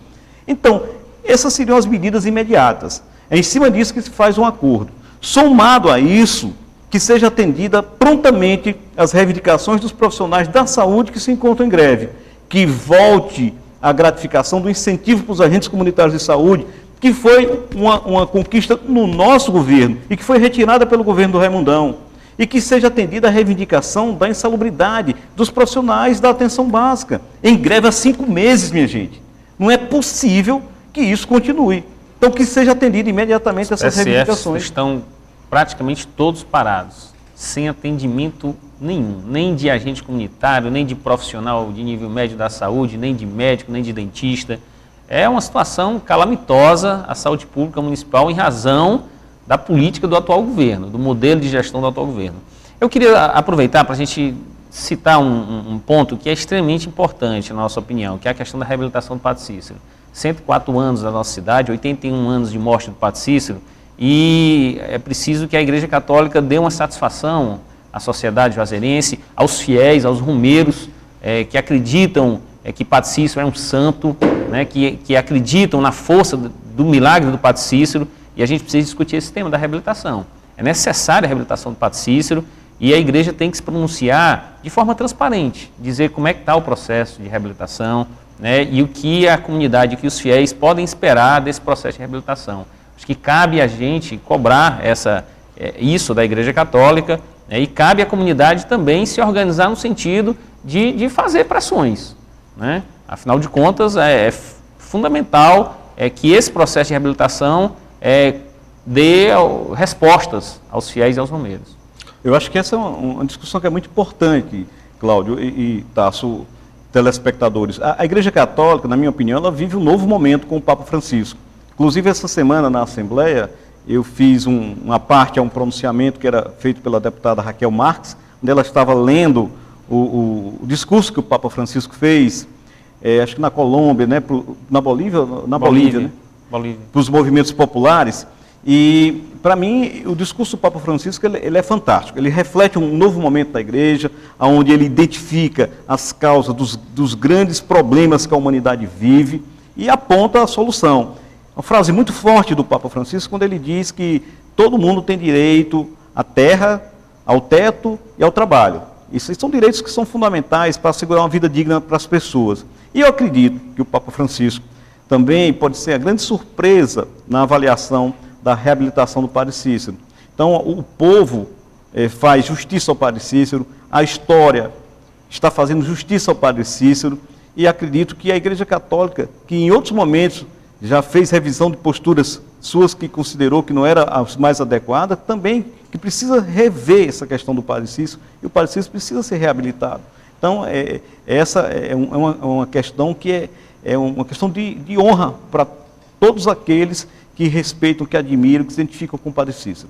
Então, essas seriam as medidas imediatas. É em cima disso que se faz um acordo. Somado a isso, que seja atendida prontamente as reivindicações dos profissionais da saúde que se encontram em greve, que volte a gratificação do incentivo para os agentes comunitários de saúde, que foi uma conquista no nosso governo e que foi retirada pelo governo do Raimundão, e que seja atendida a reivindicação da insalubridade dos profissionais da atenção básica, em greve há 5 meses, minha gente. Não é possível que isso continue. Então, que seja atendida imediatamente essas reivindicações. Estão praticamente todos parados, sem atendimento nenhum, nem de agente comunitário, nem de profissional de nível médio da saúde, nem de médico, nem de dentista. É uma situação calamitosa a saúde pública municipal em razão da política do atual governo, do modelo de gestão do atual governo. Eu queria aproveitar para a gente citar um ponto que é extremamente importante, na nossa opinião, que é a questão da reabilitação do Padre Cícero. 104 anos da nossa cidade, 81 anos de morte do Padre Cícero, e é preciso que a Igreja Católica dê uma satisfação à sociedade juazeirense, aos fiéis, aos rumeiros, que acreditam que Padre Cícero é um santo, né, que acreditam na força do milagre do Padre Cícero, e a gente precisa discutir esse tema da reabilitação. É necessária a reabilitação do Padre Cícero, e a Igreja tem que se pronunciar de forma transparente, dizer como é que está o processo de reabilitação, né, e o que a comunidade, o que os fiéis podem esperar desse processo de reabilitação. Acho que cabe a gente cobrar isso da Igreja Católica, né, e cabe à comunidade também se organizar no sentido de fazer pressões, né? Afinal de contas, é fundamental que esse processo de reabilitação dê respostas aos fiéis e aos romeiros. Eu acho que essa é uma discussão que é muito importante, Cláudio e Tasso, telespectadores. A Igreja Católica, na minha opinião, ela vive um novo momento com o Papa Francisco. Inclusive, essa semana na Assembleia, eu fiz uma parte a um pronunciamento que era feito pela deputada Raquel Marques, onde ela estava lendo o discurso que o Papa Francisco fez, acho que na Colômbia, né, na Bolívia, né, para os movimentos populares. E, para mim, o discurso do Papa Francisco ele é fantástico. Ele reflete um novo momento da Igreja, onde ele identifica as causas dos grandes problemas que a humanidade vive e aponta a solução. Uma frase muito forte do Papa Francisco, quando ele diz que todo mundo tem direito à terra, ao teto e ao trabalho. Isso são direitos que são fundamentais para assegurar uma vida digna para as pessoas. E eu acredito que o Papa Francisco também pode ser a grande surpresa na avaliação da reabilitação do Padre Cícero. Então, o povo faz justiça ao Padre Cícero, a história está fazendo justiça ao Padre Cícero, e acredito que a Igreja Católica, que em outros momentos já fez revisão de posturas suas que considerou que não era as mais adequadas, também que precisa rever essa questão do Padre Cícero, e o Padre Cícero precisa ser reabilitado. Então, essa é uma questão que é uma questão de honra para todos aqueles que respeitam, que admiram, que se identificam com o Padre Cícero.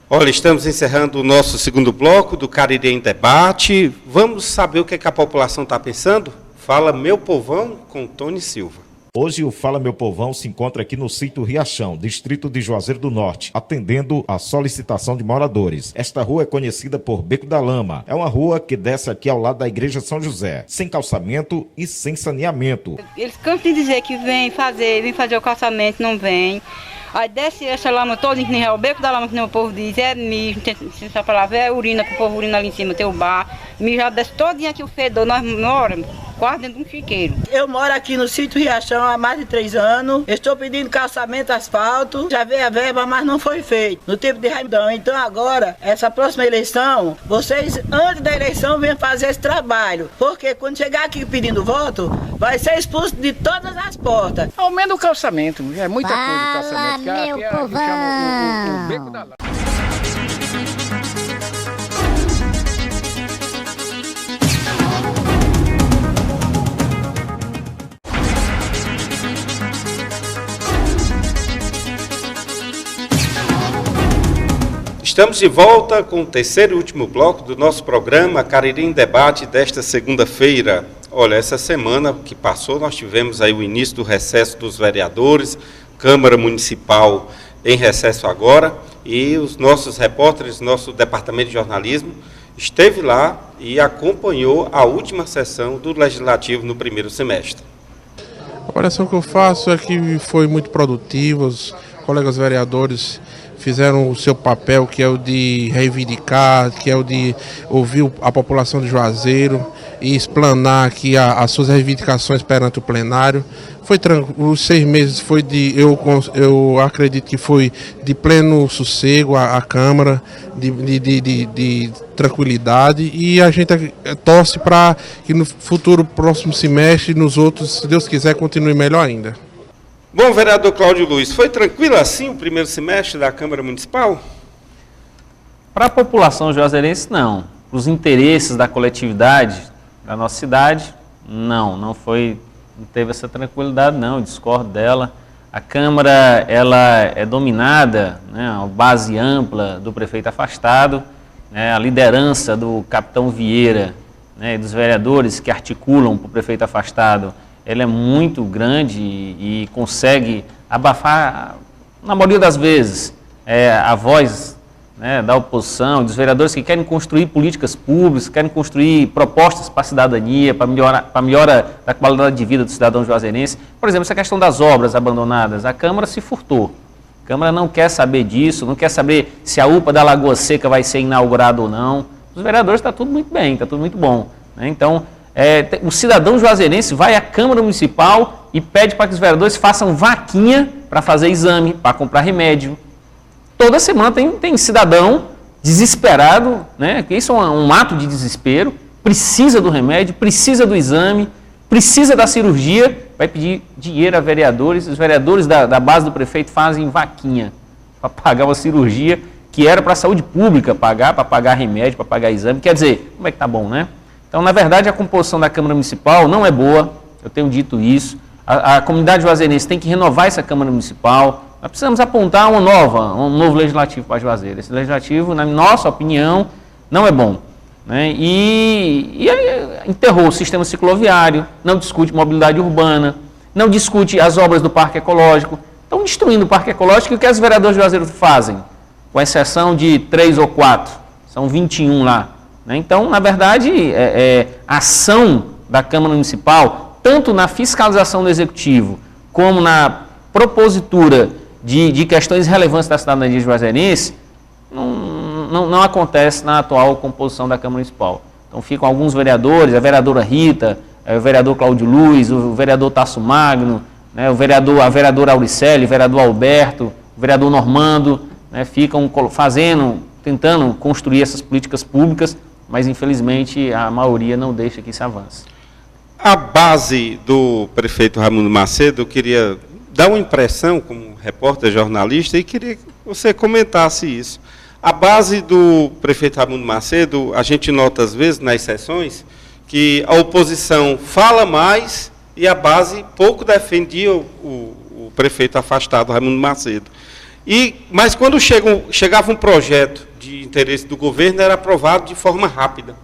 Olha, estamos encerrando o nosso segundo bloco do Cariri em Debate. Vamos saber o que a população está pensando? Fala Meu Povão com Tony Silva. Hoje o Fala Meu Povão se encontra aqui no sítio Riachão, distrito de Juazeiro do Norte, atendendo a solicitação de moradores. Esta rua é conhecida por Beco da Lama. É uma rua que desce aqui ao lado da Igreja São José, sem calçamento e sem saneamento. Eles cansam de dizer que vem fazer o calçamento, não vem. Aí desce essa lama toda, que nem é o Beco da Lama, que nem o povo diz, é mijo, se essa palavra é urina, que o povo urina ali em cima, tem o bar. Mijo já desce todinho aqui o fedor, nós moramos quase dentro de um chiqueiro. Eu moro aqui no sítio Riachão há mais de 3 anos, estou pedindo calçamento, asfalto, já veio a verba, mas não foi feito, no tempo de Raimundão. Então agora, essa próxima eleição, vocês antes da eleição venham fazer esse trabalho, porque quando chegar aqui pedindo voto, vai ser expulso de todas as portas. Aumenta o calçamento, é muita coisa o calçamento. Meu povão! O Beco da Lama. Estamos de volta com o terceiro e último bloco do nosso programa Cariri em Debate desta segunda-feira. Olha, essa semana que passou nós tivemos aí o início do recesso dos vereadores, Câmara Municipal em recesso agora, e os nossos repórteres, nosso departamento de jornalismo, esteve lá e acompanhou a última sessão do Legislativo no primeiro semestre. A avaliação que eu faço é que foi muito produtiva, os colegas vereadores fizeram o seu papel, que é o de reivindicar, que é o de ouvir a população de Juazeiro e explanar aqui as suas reivindicações perante o plenário. Foi os 6 meses foi eu acredito que foi de pleno sossego a Câmara, de tranquilidade, e a gente torce para que no futuro, próximo semestre, nos outros, se Deus quiser, continue melhor ainda. Bom, vereador Cláudio Luiz, foi tranquilo assim o primeiro semestre da Câmara Municipal? Para a população juazeirense, não. Para os interesses da coletividade da nossa cidade, não teve essa tranquilidade, não, eu discordo dela. A Câmara, ela é dominada, né, a base ampla do prefeito afastado, né, a liderança do capitão Vieira, né, e dos vereadores que articulam para o prefeito afastado, ela é muito grande e consegue abafar, na maioria das vezes, a voz, né, da oposição, dos vereadores que querem construir políticas públicas, querem construir propostas para a cidadania, para melhora da qualidade de vida do cidadão juazeirense. Por exemplo, essa questão das obras abandonadas, a Câmara se furtou. A Câmara não quer saber disso, não quer saber se a UPA da Lagoa Seca vai ser inaugurada ou não. Os vereadores está tudo muito bem, está tudo muito bom, né? Então, o cidadão juazeirense vai à Câmara Municipal e pede para que os vereadores façam vaquinha para fazer exame, para comprar remédio. Toda semana tem cidadão desesperado, né? Que isso é um ato de desespero, precisa do remédio, precisa do exame, precisa da cirurgia, vai pedir dinheiro a vereadores, os vereadores da base do prefeito fazem vaquinha para pagar uma cirurgia que era para a saúde pública pagar, para pagar remédio, para pagar exame. Quer dizer, como é que tá bom, né? Então, na verdade, a composição da Câmara Municipal não é boa, eu tenho dito isso. A comunidade juazeirense tem que renovar essa Câmara Municipal. Nós precisamos apontar um novo legislativo para Juazeiro. Esse legislativo, na nossa opinião, não é bom, né? E enterrou o sistema cicloviário, não discute mobilidade urbana, não discute as obras do Parque Ecológico. Estão destruindo o Parque Ecológico, e o que os vereadores de Juazeiro fazem? Com exceção de 3 ou 4, são 21 lá. Então, na verdade, a ação da Câmara Municipal, tanto na fiscalização do Executivo, como na propositura de questões relevantes da cidadania juazeirense, não acontece na atual composição da Câmara Municipal. Então ficam alguns vereadores, a vereadora Rita, o vereador Cláudio Luiz, o vereador Tasso Magno, né, a vereadora Auricelli, o vereador Alberto, o vereador Normando, né, ficam tentando construir essas políticas públicas, mas infelizmente a maioria não deixa que se avance. A base do prefeito Raimundo Macedo, eu queria dar uma impressão como repórter, jornalista, e queria que você comentasse isso. A base do prefeito Raimundo Macedo, a gente nota às vezes nas sessões que a oposição fala mais e a base pouco defendia o prefeito afastado, Raimundo Macedo. Mas quando chegava um projeto de interesse do governo, era aprovado de forma rápida.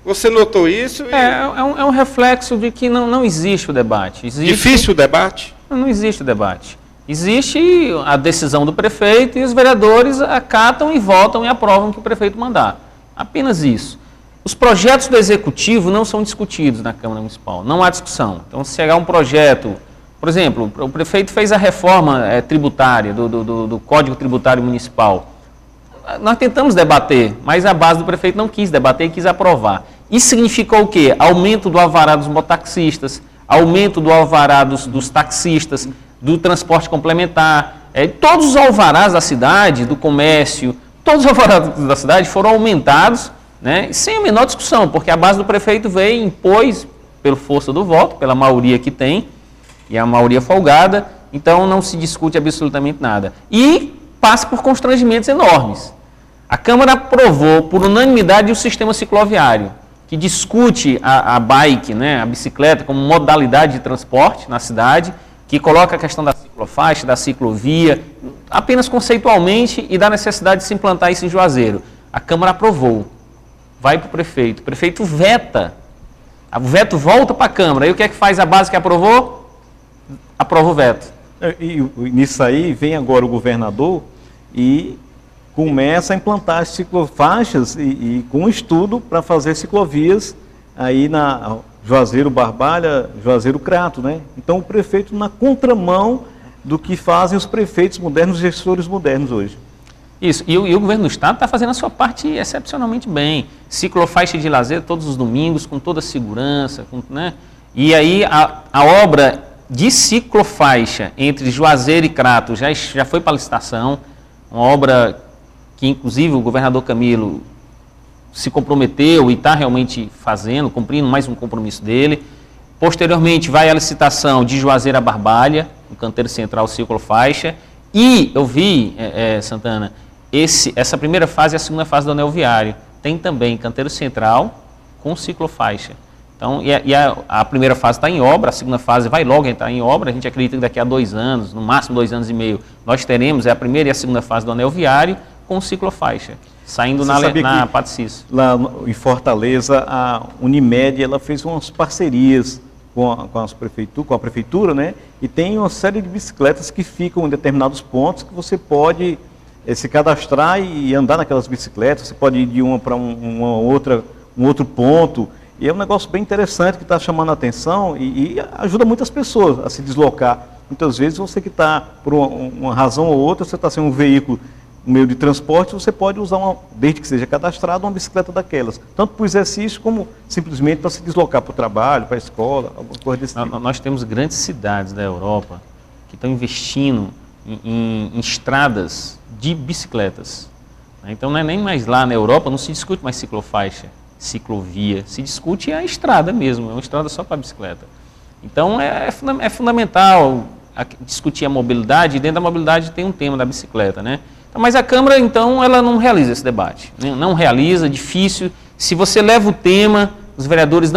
Você notou isso? É um reflexo de que não existe o debate. Difícil o debate? Não existe o debate. Existe a decisão do prefeito e os vereadores acatam e votam e aprovam o que o prefeito mandar. Apenas isso. Os projetos do Executivo não são discutidos na Câmara Municipal, não há discussão. Então, se chegar um projeto, por exemplo, o prefeito fez a reforma tributária do Código Tributário Municipal. Nós tentamos debater, mas a base do prefeito não quis debater e quis aprovar. Isso significou o quê? Aumento do alvará dos mototaxistas, aumento do alvará dos taxistas, do transporte complementar. Todos os alvarás da cidade, do comércio, todos os alvarás da cidade foram aumentados, né, sem a menor discussão, porque a base do prefeito veio e impôs, pela força do voto, pela maioria que tem, e a maioria folgada, então não se discute absolutamente nada. E passa por constrangimentos enormes. A Câmara aprovou por unanimidade o sistema cicloviário, que discute a bike, né, a bicicleta, como modalidade de transporte na cidade, que coloca a questão da ciclofaixa, da ciclovia, apenas conceitualmente e da necessidade de se implantar isso em Juazeiro. A Câmara aprovou, vai para o prefeito veta, o veto volta para a Câmara, e o que é que faz a base que aprovou? Aprova o veto. E nisso aí vem agora o governador e começa a implantar as ciclofaixas e com um estudo para fazer ciclovias aí na Juazeiro Barbalha, Juazeiro Crato, né? Então o prefeito na contramão do que fazem os prefeitos modernos, os gestores modernos hoje. Isso, e o governo do estado está fazendo a sua parte excepcionalmente bem. Ciclofaixa de lazer todos os domingos, com toda a segurança, né? E aí a obra de ciclofaixa entre Juazeiro e Crato já foi para licitação, uma obra que inclusive o governador Camilo se comprometeu e está realmente fazendo, cumprindo mais um compromisso dele. Posteriormente vai a licitação de Juazeiro a Barbalha, no canteiro central ciclofaixa, e eu vi, Santana, essa primeira fase e a segunda fase do anel viário, tem também canteiro central com ciclofaixa. Então, a primeira fase está em obra, a segunda fase vai logo entrar em obra, a gente acredita que daqui a 2 anos, no máximo 2 anos e meio, nós teremos a primeira e a segunda fase do anel viário com ciclofaixa, saindo na Patricis. Lá em Fortaleza, a Unimed ela fez umas parcerias com a prefeitura, né? E tem uma série de bicicletas que ficam em determinados pontos que você pode se cadastrar e andar naquelas bicicletas, você pode ir de uma para um outro ponto. E é um negócio bem interessante que está chamando a atenção e ajuda muitas pessoas a se deslocar. Muitas vezes você que está, por uma razão ou outra, você está sem um veículo, um meio de transporte, você pode usar, desde que seja cadastrado, uma bicicleta daquelas. Tanto para o exercício, como simplesmente para se deslocar para o trabalho, para a escola, alguma coisa desse tipo. Nós temos grandes cidades da Europa que estão investindo em estradas de bicicletas. Então não é nem mais lá na Europa, não se discute mais ciclofaixa, ciclovia, se discute a estrada mesmo, é uma estrada só para bicicleta. Então é fundamental discutir a mobilidade, e dentro da mobilidade tem um tema da bicicleta, né? Então, mas a Câmara, então, ela não realiza esse debate, né? Não realiza, difícil. Se você leva o tema, os vereadores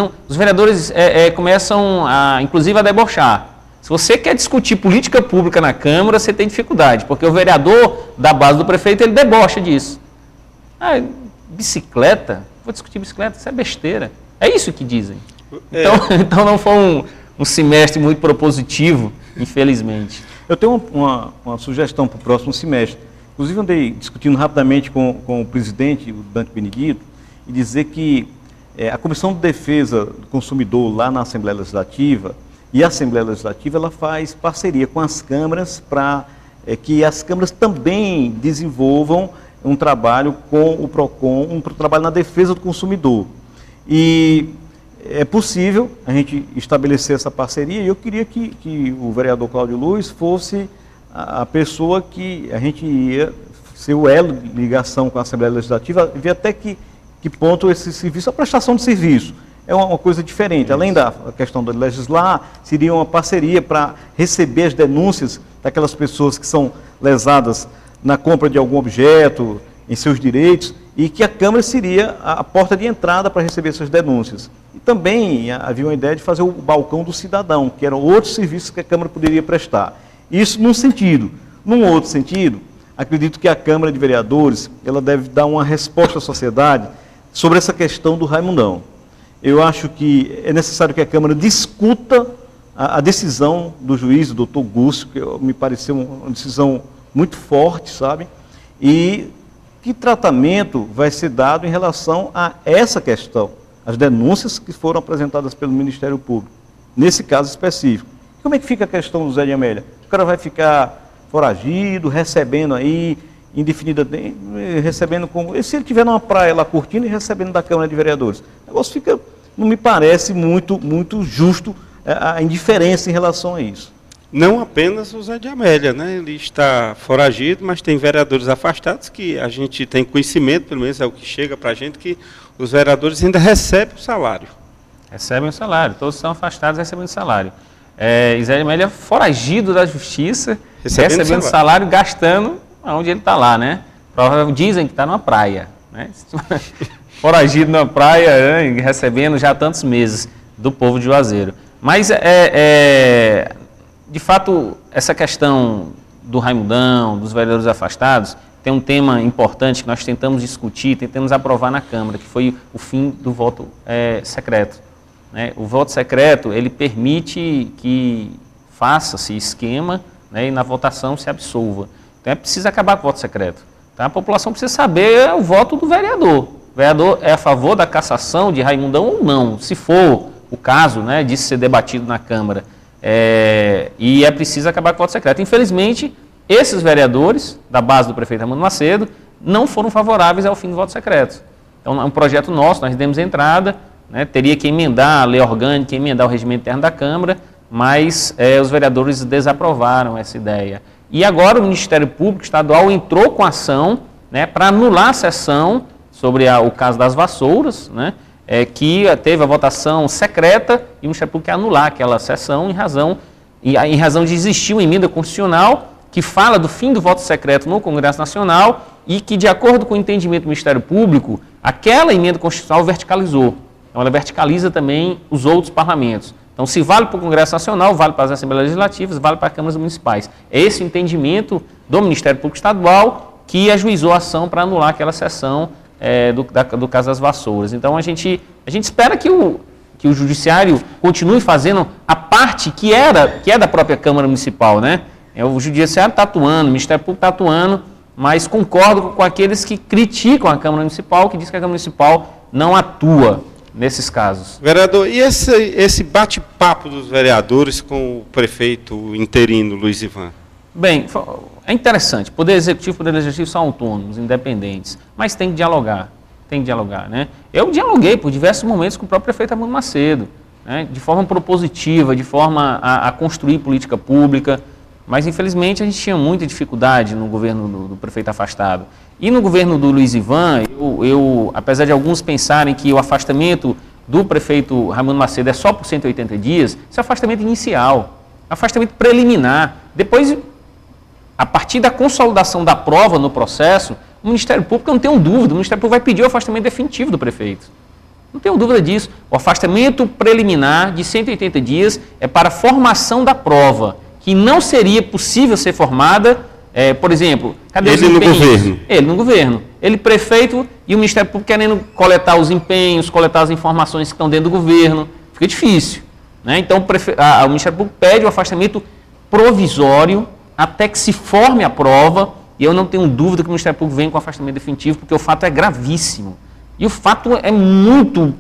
começam, inclusive, a debochar. Se você quer discutir política pública na Câmara, você tem dificuldade, porque o vereador da base do prefeito, ele debocha disso. Bicicleta? Vou discutir bicicleta? Isso é besteira. É isso que dizem. Então não foi um semestre muito propositivo, infelizmente. Eu tenho uma sugestão para o próximo semestre. Inclusive, andei discutindo rapidamente com o presidente, o Dante Benedito, e dizer que a Comissão de Defesa do Consumidor lá na Assembleia Legislativa, e a Assembleia Legislativa ela faz parceria com as câmaras para que as câmaras também desenvolvam um trabalho com o PROCON, um trabalho na defesa do consumidor. E é possível a gente estabelecer essa parceria, e eu queria que o vereador Cláudio Luiz fosse a pessoa que a gente ia ser o elo de ligação com a Assembleia Legislativa, ver até que ponto esse serviço, a prestação de serviço, é uma coisa diferente. Além da questão de legislar, seria uma parceria para receber as denúncias daquelas pessoas que são lesadas na compra de algum objeto, em seus direitos, e que a Câmara seria a porta de entrada para receber essas denúncias. E também havia uma ideia de fazer o balcão do cidadão, que eram outros serviços que a Câmara poderia prestar. Isso num sentido. Num outro sentido, acredito que a Câmara de Vereadores ela deve dar uma resposta à sociedade sobre essa questão do Raimundão. Eu acho que é necessário que a Câmara discuta a decisão do juiz, o doutor Gúcio, que me pareceu uma decisão muito forte, sabe? E que tratamento vai ser dado em relação a essa questão, as denúncias que foram apresentadas pelo Ministério Público, nesse caso específico. Como é que fica a questão do Zé de Amélia? O cara vai ficar foragido, recebendo aí, indefinidamente, recebendo como... E se ele estiver numa praia lá curtindo e recebendo da Câmara de Vereadores? O negócio fica, não me parece muito justo a indiferença em relação a isso. Não apenas o Zé de Amélia, né? Ele está foragido, mas tem vereadores afastados que a gente tem conhecimento, pelo menos é o que chega para a gente, que os vereadores ainda recebem o salário. Recebem o salário, todos são afastados recebendo salário. Zé de Amélia foragido da justiça, recebendo salário, gastando onde ele está lá, né? Dizem que está numa praia, né? Foragido na praia, né? Recebendo já há tantos meses do povo de Juazeiro. Mas, de fato, essa questão do Raimundão, dos vereadores afastados, tem um tema importante que nós tentamos discutir, tentamos aprovar na Câmara, que foi o fim do voto secreto. Né? O voto secreto, ele permite que faça-se esquema, né, e na votação se absolva. Então é preciso acabar com o voto secreto. Então, a população precisa saber o voto do vereador. O vereador é a favor da cassação de Raimundão ou não, se for o caso, né, de ser debatido na Câmara. E é preciso acabar com o voto secreto. Infelizmente, esses vereadores da base do prefeito Raimundo Macedo não foram favoráveis ao fim do voto secreto. Então, é um projeto nosso, nós demos entrada, né, teria que emendar a lei orgânica, emendar o regimento interno da Câmara, mas os vereadores desaprovaram essa ideia. E agora o Ministério Público Estadual entrou com ação, né, para anular a sessão sobre o caso das vassouras, né, que teve a votação secreta e o Ministério Público quer anular aquela sessão em razão de existir uma emenda constitucional que fala do fim do voto secreto no Congresso Nacional e que, de acordo com o entendimento do Ministério Público, aquela emenda constitucional verticalizou. Então, ela verticaliza também os outros parlamentos. Então, se vale para o Congresso Nacional, vale para as Assembleias Legislativas, vale para as câmaras municipais. É esse o entendimento do Ministério Público Estadual que ajuizou a ação para anular aquela sessão do caso das vassouras. Então, a gente espera que o Judiciário continue fazendo a parte que é da própria Câmara Municipal, né? O Judiciário está atuando, o Ministério Público está atuando, mas concordo com aqueles que criticam a Câmara Municipal, que diz que a Câmara Municipal não atua nesses casos. Vereador, e esse bate-papo dos vereadores com o prefeito interino, Luiz Ivan? Bem, é interessante. Poder Executivo e Poder Legislativo são autônomos, independentes, mas tem que dialogar, né? Eu dialoguei por diversos momentos com o próprio prefeito Raimundo Macedo, né, de forma propositiva, de forma a construir política pública, mas infelizmente a gente tinha muita dificuldade no governo do prefeito afastado. E no governo do Luiz Ivan, apesar de alguns pensarem que o afastamento do prefeito Raimundo Macedo é só por 180 dias, isso é afastamento inicial, afastamento preliminar. Depois, a partir da consolidação da prova no processo, o Ministério Público, eu não tenho dúvida, o Ministério Público vai pedir o afastamento definitivo do prefeito. Não tenho dúvida disso. O afastamento preliminar de 180 dias é para a formação da prova, que não seria possível ser formada, por exemplo, cadê os empenhos? Ele no governo. Ele prefeito e o Ministério Público querendo coletar os empenhos, coletar as informações que estão dentro do governo. Fica difícil, né? Então, o Ministério Público pede o afastamento provisório até que se forme a prova, e eu não tenho dúvida que o Ministério Público vem com afastamento definitivo, porque o fato é gravíssimo. E o fato é muito...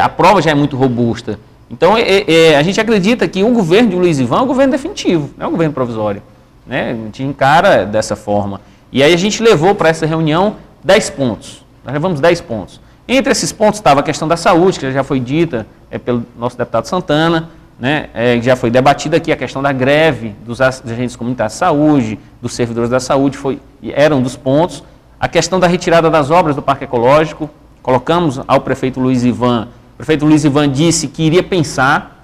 a prova já é muito robusta. Então, a gente acredita que o governo de Luiz Ivan é o governo definitivo, não é o governo provisório. Né? A gente encara dessa forma. E aí a gente levou para essa reunião 10 pontos. Nós levamos 10 pontos. Entre esses pontos estava a questão da saúde, que já foi dita pelo nosso deputado Santana, né, já foi debatida aqui a questão da greve dos agentes comunitários de saúde, dos servidores da saúde, era um dos pontos. A questão da retirada das obras do Parque Ecológico, colocamos ao prefeito Luiz Ivan. O prefeito Luiz Ivan disse que iria pensar,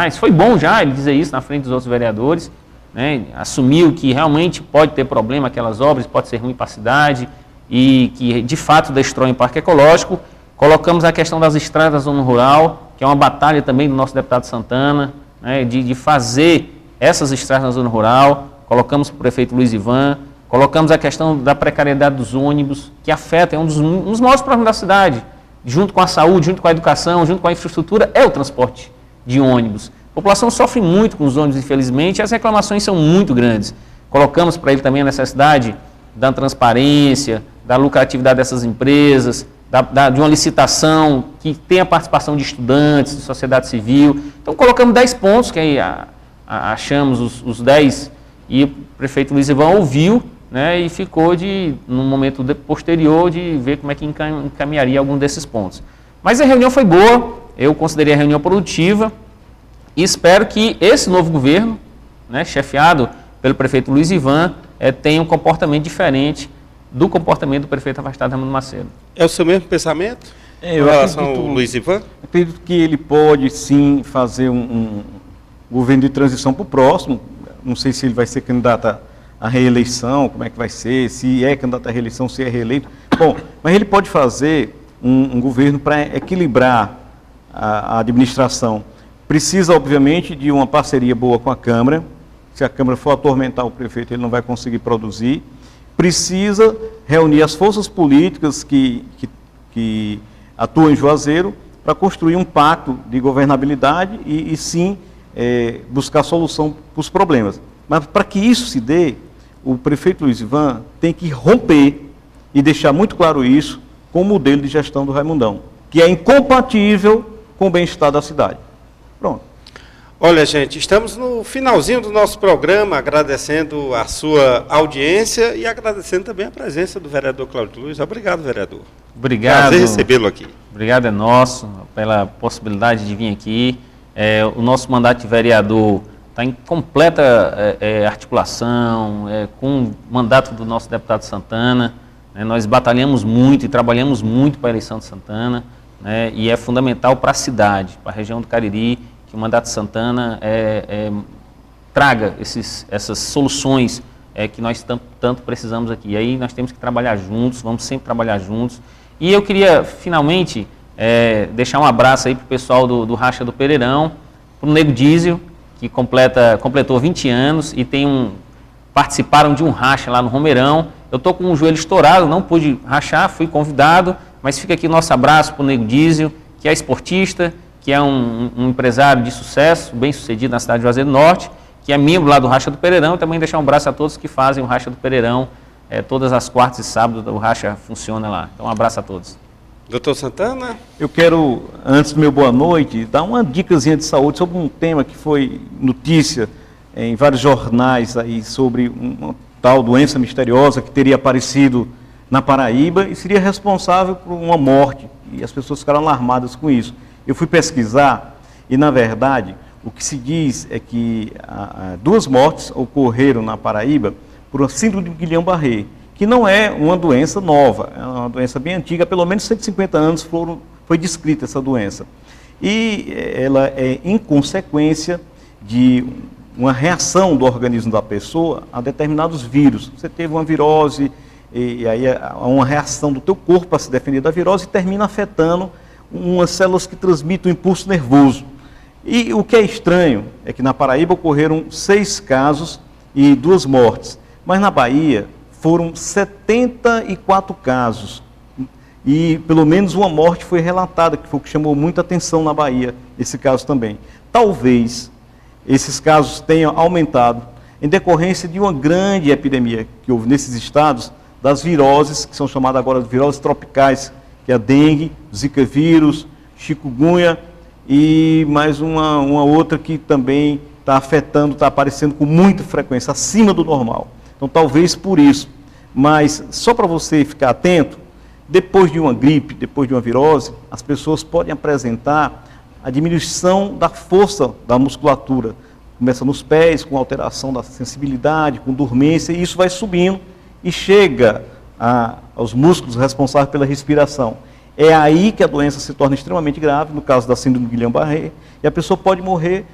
isso foi bom já, ele dizer isso na frente dos outros vereadores, né, assumiu que realmente pode ter problema aquelas obras, pode ser ruim para a cidade e que de fato destroem o Parque Ecológico. Colocamos a questão das estradas da zona rural, que é uma batalha também do nosso deputado Santana, né, de fazer essas estradas na zona rural. Colocamos para o prefeito Luiz Ivan, colocamos a questão da precariedade dos ônibus, que afeta, é um dos maiores problemas da cidade, junto com a saúde, junto com a educação, junto com a infraestrutura, é o transporte de ônibus. A população sofre muito com os ônibus, infelizmente, e as reclamações são muito grandes. Colocamos para ele também a necessidade da transparência, da lucratividade dessas empresas, de uma licitação que tenha participação de estudantes, de sociedade civil. Então colocamos 10 pontos, que aí achamos os 10, e o prefeito Luiz Ivan ouviu, né, e ficou no momento posterior de ver como é que encaminharia algum desses pontos. Mas a reunião foi boa, eu considerei a reunião produtiva, e espero que esse novo governo, né, chefiado pelo prefeito Luiz Ivan, tenha um comportamento diferente do comportamento do prefeito afastado Raimundo Macedo. É o seu mesmo pensamento em relação ao Luiz Ivan? Acredito que ele pode sim fazer um governo de transição para o próximo. Não sei se ele vai ser candidato à reeleição, como é que vai ser, se é candidato à reeleição, se é reeleito. Bom, mas ele pode fazer um governo para equilibrar a administração. Precisa, obviamente, de uma parceria boa com a Câmara. Se a Câmara for atormentar o prefeito, ele não vai conseguir produzir. Precisa reunir as forças políticas que atuam em Juazeiro para construir um pacto de governabilidade e sim, buscar solução para os problemas. Mas para que isso se dê, o prefeito Luiz Ivan tem que romper e deixar muito claro isso com o modelo de gestão do Raimundão, que é incompatível com o bem-estar da cidade. Pronto. Olha, gente, estamos no finalzinho do nosso programa, agradecendo a sua audiência e agradecendo também a presença do vereador Cláudio Luiz. Obrigado, vereador. Obrigado. Prazer recebê-lo aqui. Obrigado é nosso pela possibilidade de vir aqui. O nosso mandato de vereador está em completa articulação com o mandato do nosso deputado Santana. Nós batalhamos muito e trabalhamos muito para a eleição de Santana, e é fundamental para a cidade, para a região do Cariri, que o mandato de Santana traga essas soluções que nós tanto precisamos aqui. E aí nós temos que trabalhar juntos, vamos sempre trabalhar juntos. E eu queria, finalmente, deixar um abraço aí para o pessoal do Racha do Pereirão, para o Nego Diesel, que completou 20 anos e participaram de um racha lá no Romeirão. Eu estou com o joelho estourado, não pude rachar, fui convidado, mas fica aqui o nosso abraço para o Nego Diesel, que é esportista, que é um empresário de sucesso, bem sucedido na cidade de Juazeiro do Norte, que é membro lá do Racha do Pereirão, e também deixar um abraço a todos que fazem o Racha do Pereirão. Todas as quartas e sábados o Racha funciona lá. Então um abraço a todos. Doutor Santana? Eu quero, antes do meu boa noite, dar uma dicasinha de saúde sobre um tema que foi notícia em vários jornais aí sobre uma tal doença misteriosa que teria aparecido na Paraíba e seria responsável por uma morte, e as pessoas ficaram alarmadas com isso. Eu fui pesquisar e, na verdade, o que se diz é que 2 mortes ocorreram na Paraíba por uma síndrome de Guillain-Barré, que não é uma doença nova, é uma doença bem antiga, há pelo menos 150 anos foi descrita essa doença. E ela é em consequência de uma reação do organismo da pessoa a determinados vírus. Você teve uma virose, e aí há uma reação do teu corpo para se defender da virose e termina afetando umas células que transmitem o impulso nervoso. E o que é estranho é que na Paraíba ocorreram 6 casos e 2 mortes, mas na Bahia foram 74 casos e pelo menos uma morte foi relatada, que foi o que chamou muita atenção na Bahia, esse caso também. Talvez esses casos tenham aumentado em decorrência de uma grande epidemia que houve nesses estados, das viroses, que são chamadas agora de viroses tropicais, que é a dengue, zika vírus, chikungunya e mais uma outra que também está afetando, está aparecendo com muita frequência, acima do normal. Então, talvez por isso. Mas, só para você ficar atento, depois de uma gripe, depois de uma virose, as pessoas podem apresentar a diminuição da força da musculatura. Começa nos pés, com alteração da sensibilidade, com dormência, e isso vai subindo e chega aos músculos responsáveis pela respiração. É aí que a doença se torna extremamente grave, no caso da síndrome de Guillain-Barré, e a pessoa pode morrer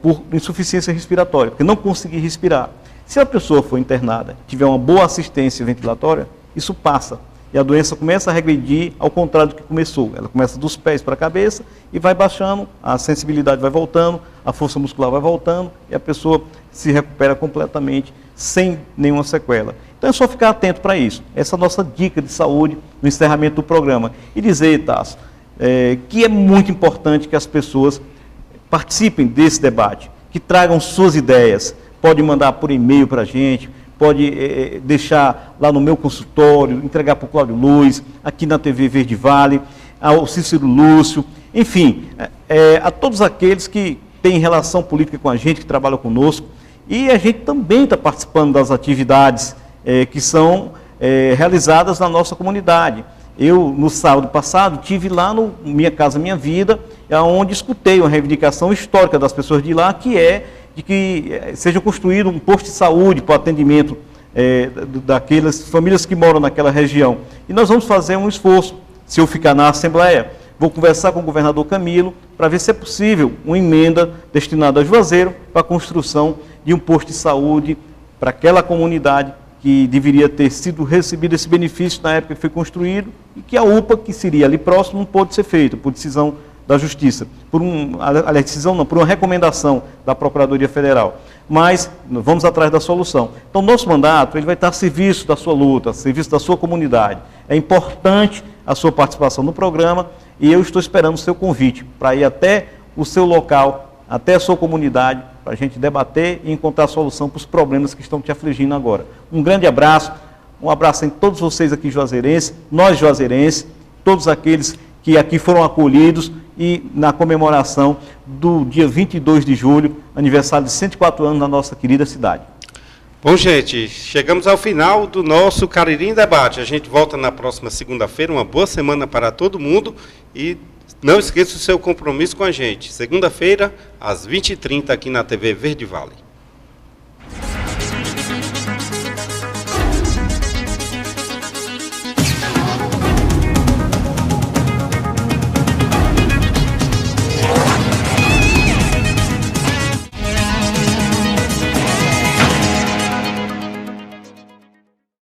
por insuficiência respiratória, porque não conseguir respirar. Se a pessoa for internada, tiver uma boa assistência ventilatória, isso passa. E a doença começa a regredir ao contrário do que começou. Ela começa dos pés para a cabeça e vai baixando, a sensibilidade vai voltando, a força muscular vai voltando e a pessoa se recupera completamente sem nenhuma sequela. Então é só ficar atento para isso. Essa é a nossa dica de saúde no encerramento do programa. E dizer, Tasso, que é muito importante que as pessoas participem desse debate, que tragam suas ideias. Pode mandar por e-mail para a gente, pode deixar lá no meu consultório, entregar para o Cláudio Luz, aqui na TV Verde Vale, ao Cícero Lúcio, enfim, a todos aqueles que têm relação política com a gente, que trabalham conosco, e a gente também está participando das atividades que são realizadas na nossa comunidade. Eu, no sábado passado, estive lá no Minha Casa Minha Vida, onde escutei uma reivindicação histórica das pessoas de lá, que é de que seja construído um posto de saúde para o atendimento daquelas famílias que moram naquela região. E nós vamos fazer um esforço, se eu ficar na Assembleia, vou conversar com o governador Camilo para ver se é possível uma emenda destinada a Juazeiro para a construção de um posto de saúde para aquela comunidade que deveria ter sido recebido esse benefício na época que foi construído e que a UPA, que seria ali próximo, não pôde ser feita por decisão da Justiça, por uma recomendação da Procuradoria Federal. Mas vamos atrás da solução. Então, nosso mandato ele vai estar a serviço da sua luta, a serviço da sua comunidade. É importante a sua participação no programa e eu estou esperando o seu convite para ir até o seu local, até a sua comunidade, para a gente debater e encontrar solução para os problemas que estão te afligindo agora. Um grande abraço, um abraço em todos vocês aqui juazeirenses, nós juazeirenses, todos aqueles que aqui foram acolhidos e na comemoração do dia 22 de julho, aniversário de 104 anos da nossa querida cidade. Bom, gente, chegamos ao final do nosso Cariri em Debate. A gente volta na próxima segunda-feira. Uma boa semana para todo mundo e não esqueça o seu compromisso com a gente. Segunda-feira, às 20h30, aqui na TV Verde Vale.